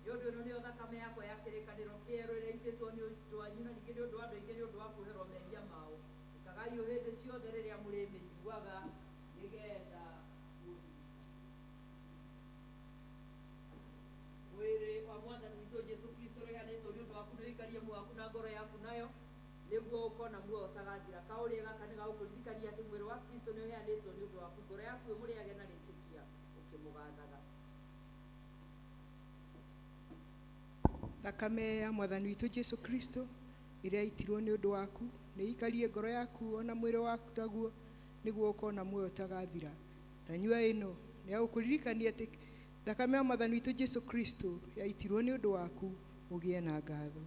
nĩ ũndũ ĩno nĩyo thakame yakwa ya kĩrĩkanĩro kĩerũ ĩrĩa itĩtwo nĩ ũndũ wanyu na ningĩ nĩ ũndũ wa andũ aingĩ nĩ ũndũ wa kwĩherwo mehia mao ĩkagai ũũ hĩndĩ ciothe rĩrĩa mũrĩmĩnyuaga nĩgetha mwĩrĩ wa mwathani witũ Jesũ Kristo ũrĩa ũheanĩtwo nĩ ũndũ waku nĩ ũikarie muoyo waku na ngoro yaku nayo nĩguo ũkona muoyo ũtagathira kaũrĩa gaka nĩ gagũkũririkania atĩ mwĩrĩ wa Kristo nĩ ũheanĩtwo nĩ ũndũ waku ngoro yaku ĩmũrĩage na rĩtĩkia ũkĩmũgathaga thakame ya mwathani witũ Jesũ Kristo ĩrĩa yaitirwo nĩ ũndũ waku nĩ ĩikarie ngoro yaku ona mwĩrĩ waku taguo nĩguo ũkona muoyo ũtagathira tanyua ĩno nĩ gagũkũririkania atĩ thakame ya mwathani witũ Jesũ Kristo yaitirwo nĩ ũndũ waku ũgĩe na ngatho.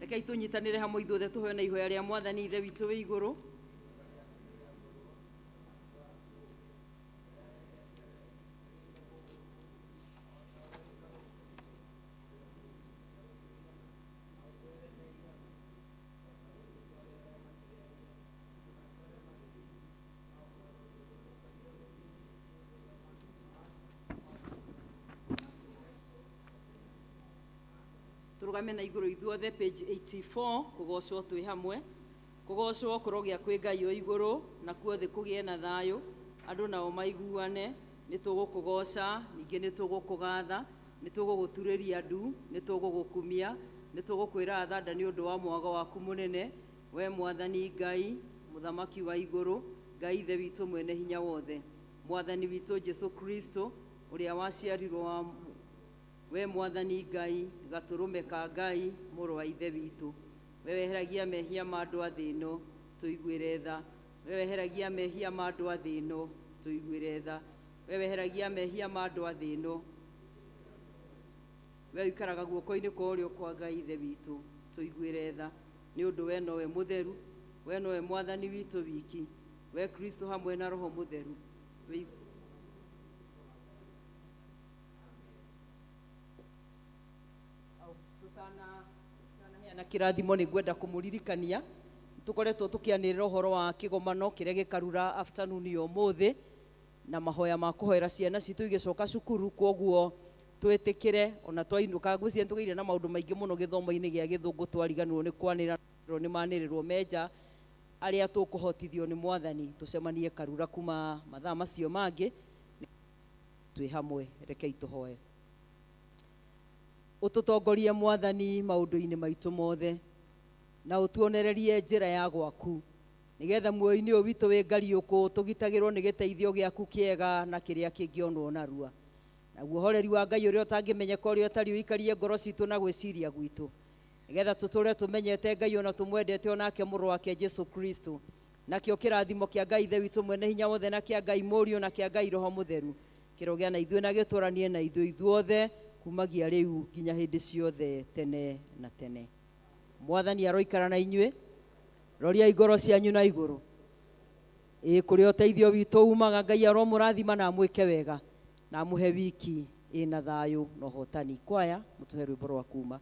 Rekei tunyitanire hamwe ithuothe tuhoe na ihoya ria Mwathani Ithe witũ wĩ igũrũ. Turugame na igũrũ ithuothe page 84 kũgocwo twĩ hamwe. Kũgocwo kũrogĩa kwĩ Ngai o igũrũ na kuothe kũgĩe na thayũ, andũ nao maiguane. Nĩ tũgũkũgoca, ningĩ nĩ tũgũkũgatha, nĩ tũgũgũturĩria ndu, nĩ tũgũgũkumia, nĩ tũgũkwĩra athanda nĩ ũndũ wa mwago waku mũnene, we Mwathani Ngai mũthamaki wa igũrũ, Ngai Ithe witũ mwene hinya wothe, Mwathani witũ Jesu Kristo ũrĩa waciarirwo we Mwathani Ngai gatũrũme ka Ngai mũrũ wa Ithe witũ, we weheragia mehia ma andũ a thĩ ĩno tũiguĩre tha, we weheragia mehia ma andũ a thĩ ĩno tũiguĩre tha, we weheragia mehia ma andũ a thĩ ĩno, we ũikaraga guoko-inĩ kwa ũrĩo kwa Ngai Ithe witũ tũiguĩre tha, nĩ ũndũ we nowe mũtheru, we nowe Mwathani witũ wiki, we Kristo hamwe na Roho Mũtheru na kirathimo nĩ ngwenda kũmũririkania tũkoretwo tũkĩanĩrĩra ũhoro wa kĩgomano kĩrĩa gĩkarura afternoon ya ũmũthĩ na mahoya ma kũhoera ciana citũ igĩcoka cukuru, kwoguo twĩtĩkĩre ona twainũka ngwĩciria tũgeire na maũndũ maingĩ mũno gĩthomo-inĩ gĩa Gĩthũngũ, twariganĩrwo nĩ kwanĩrĩrwo nĩ manĩrĩrwo menja arĩa tũkũhotithio nĩ Mwathani tũcemanie Karura kuma mathaa macio mangĩ twĩ hamwe. Rekei tũhoe. Ũtũtongorie Mwathani maũndũ-inĩ maitũ mothe na ũtuonererie njĩra ya gwaku, nĩgetha muoyo-inĩ ũyũ witũ wĩ ngariũkũ tũgitagĩrwo nĩ gĩteithio gĩaku kĩega na kĩrĩa kĩngĩonwo narua. Naguo ũhoreri wa Ngai ũrĩa ũtangĩmenyeka ũrĩa ũtariĩ ũikarie ngoro citũ na gwĩciria gwitũ, nĩgetha tũtũre tũmenyete Ngai ona tũmwendete onake mũrũ wake Jesu Kristo, nakĩo kĩrathimo kĩa Ngai Ithe witũ mwene hinya wothe na kĩa Ngai Mũriũ na kĩa Ngai Roho Mũtheru kĩrogĩa na ithuĩ na gĩtũranie na ithuothe kumagia rĩu nginya hĩndĩ ciothe tene na tene. Mwathani aroikara na inyuĩ, roria ngoro cianyu na igũrũ. Kũrĩa ũteithio witũ umaga, Ngai aromũrathima na amwĩke wega na amũhe wiki ĩna thayũ na ũhotani. Kwaya mũtũhe rwĩmbo rwa kuma.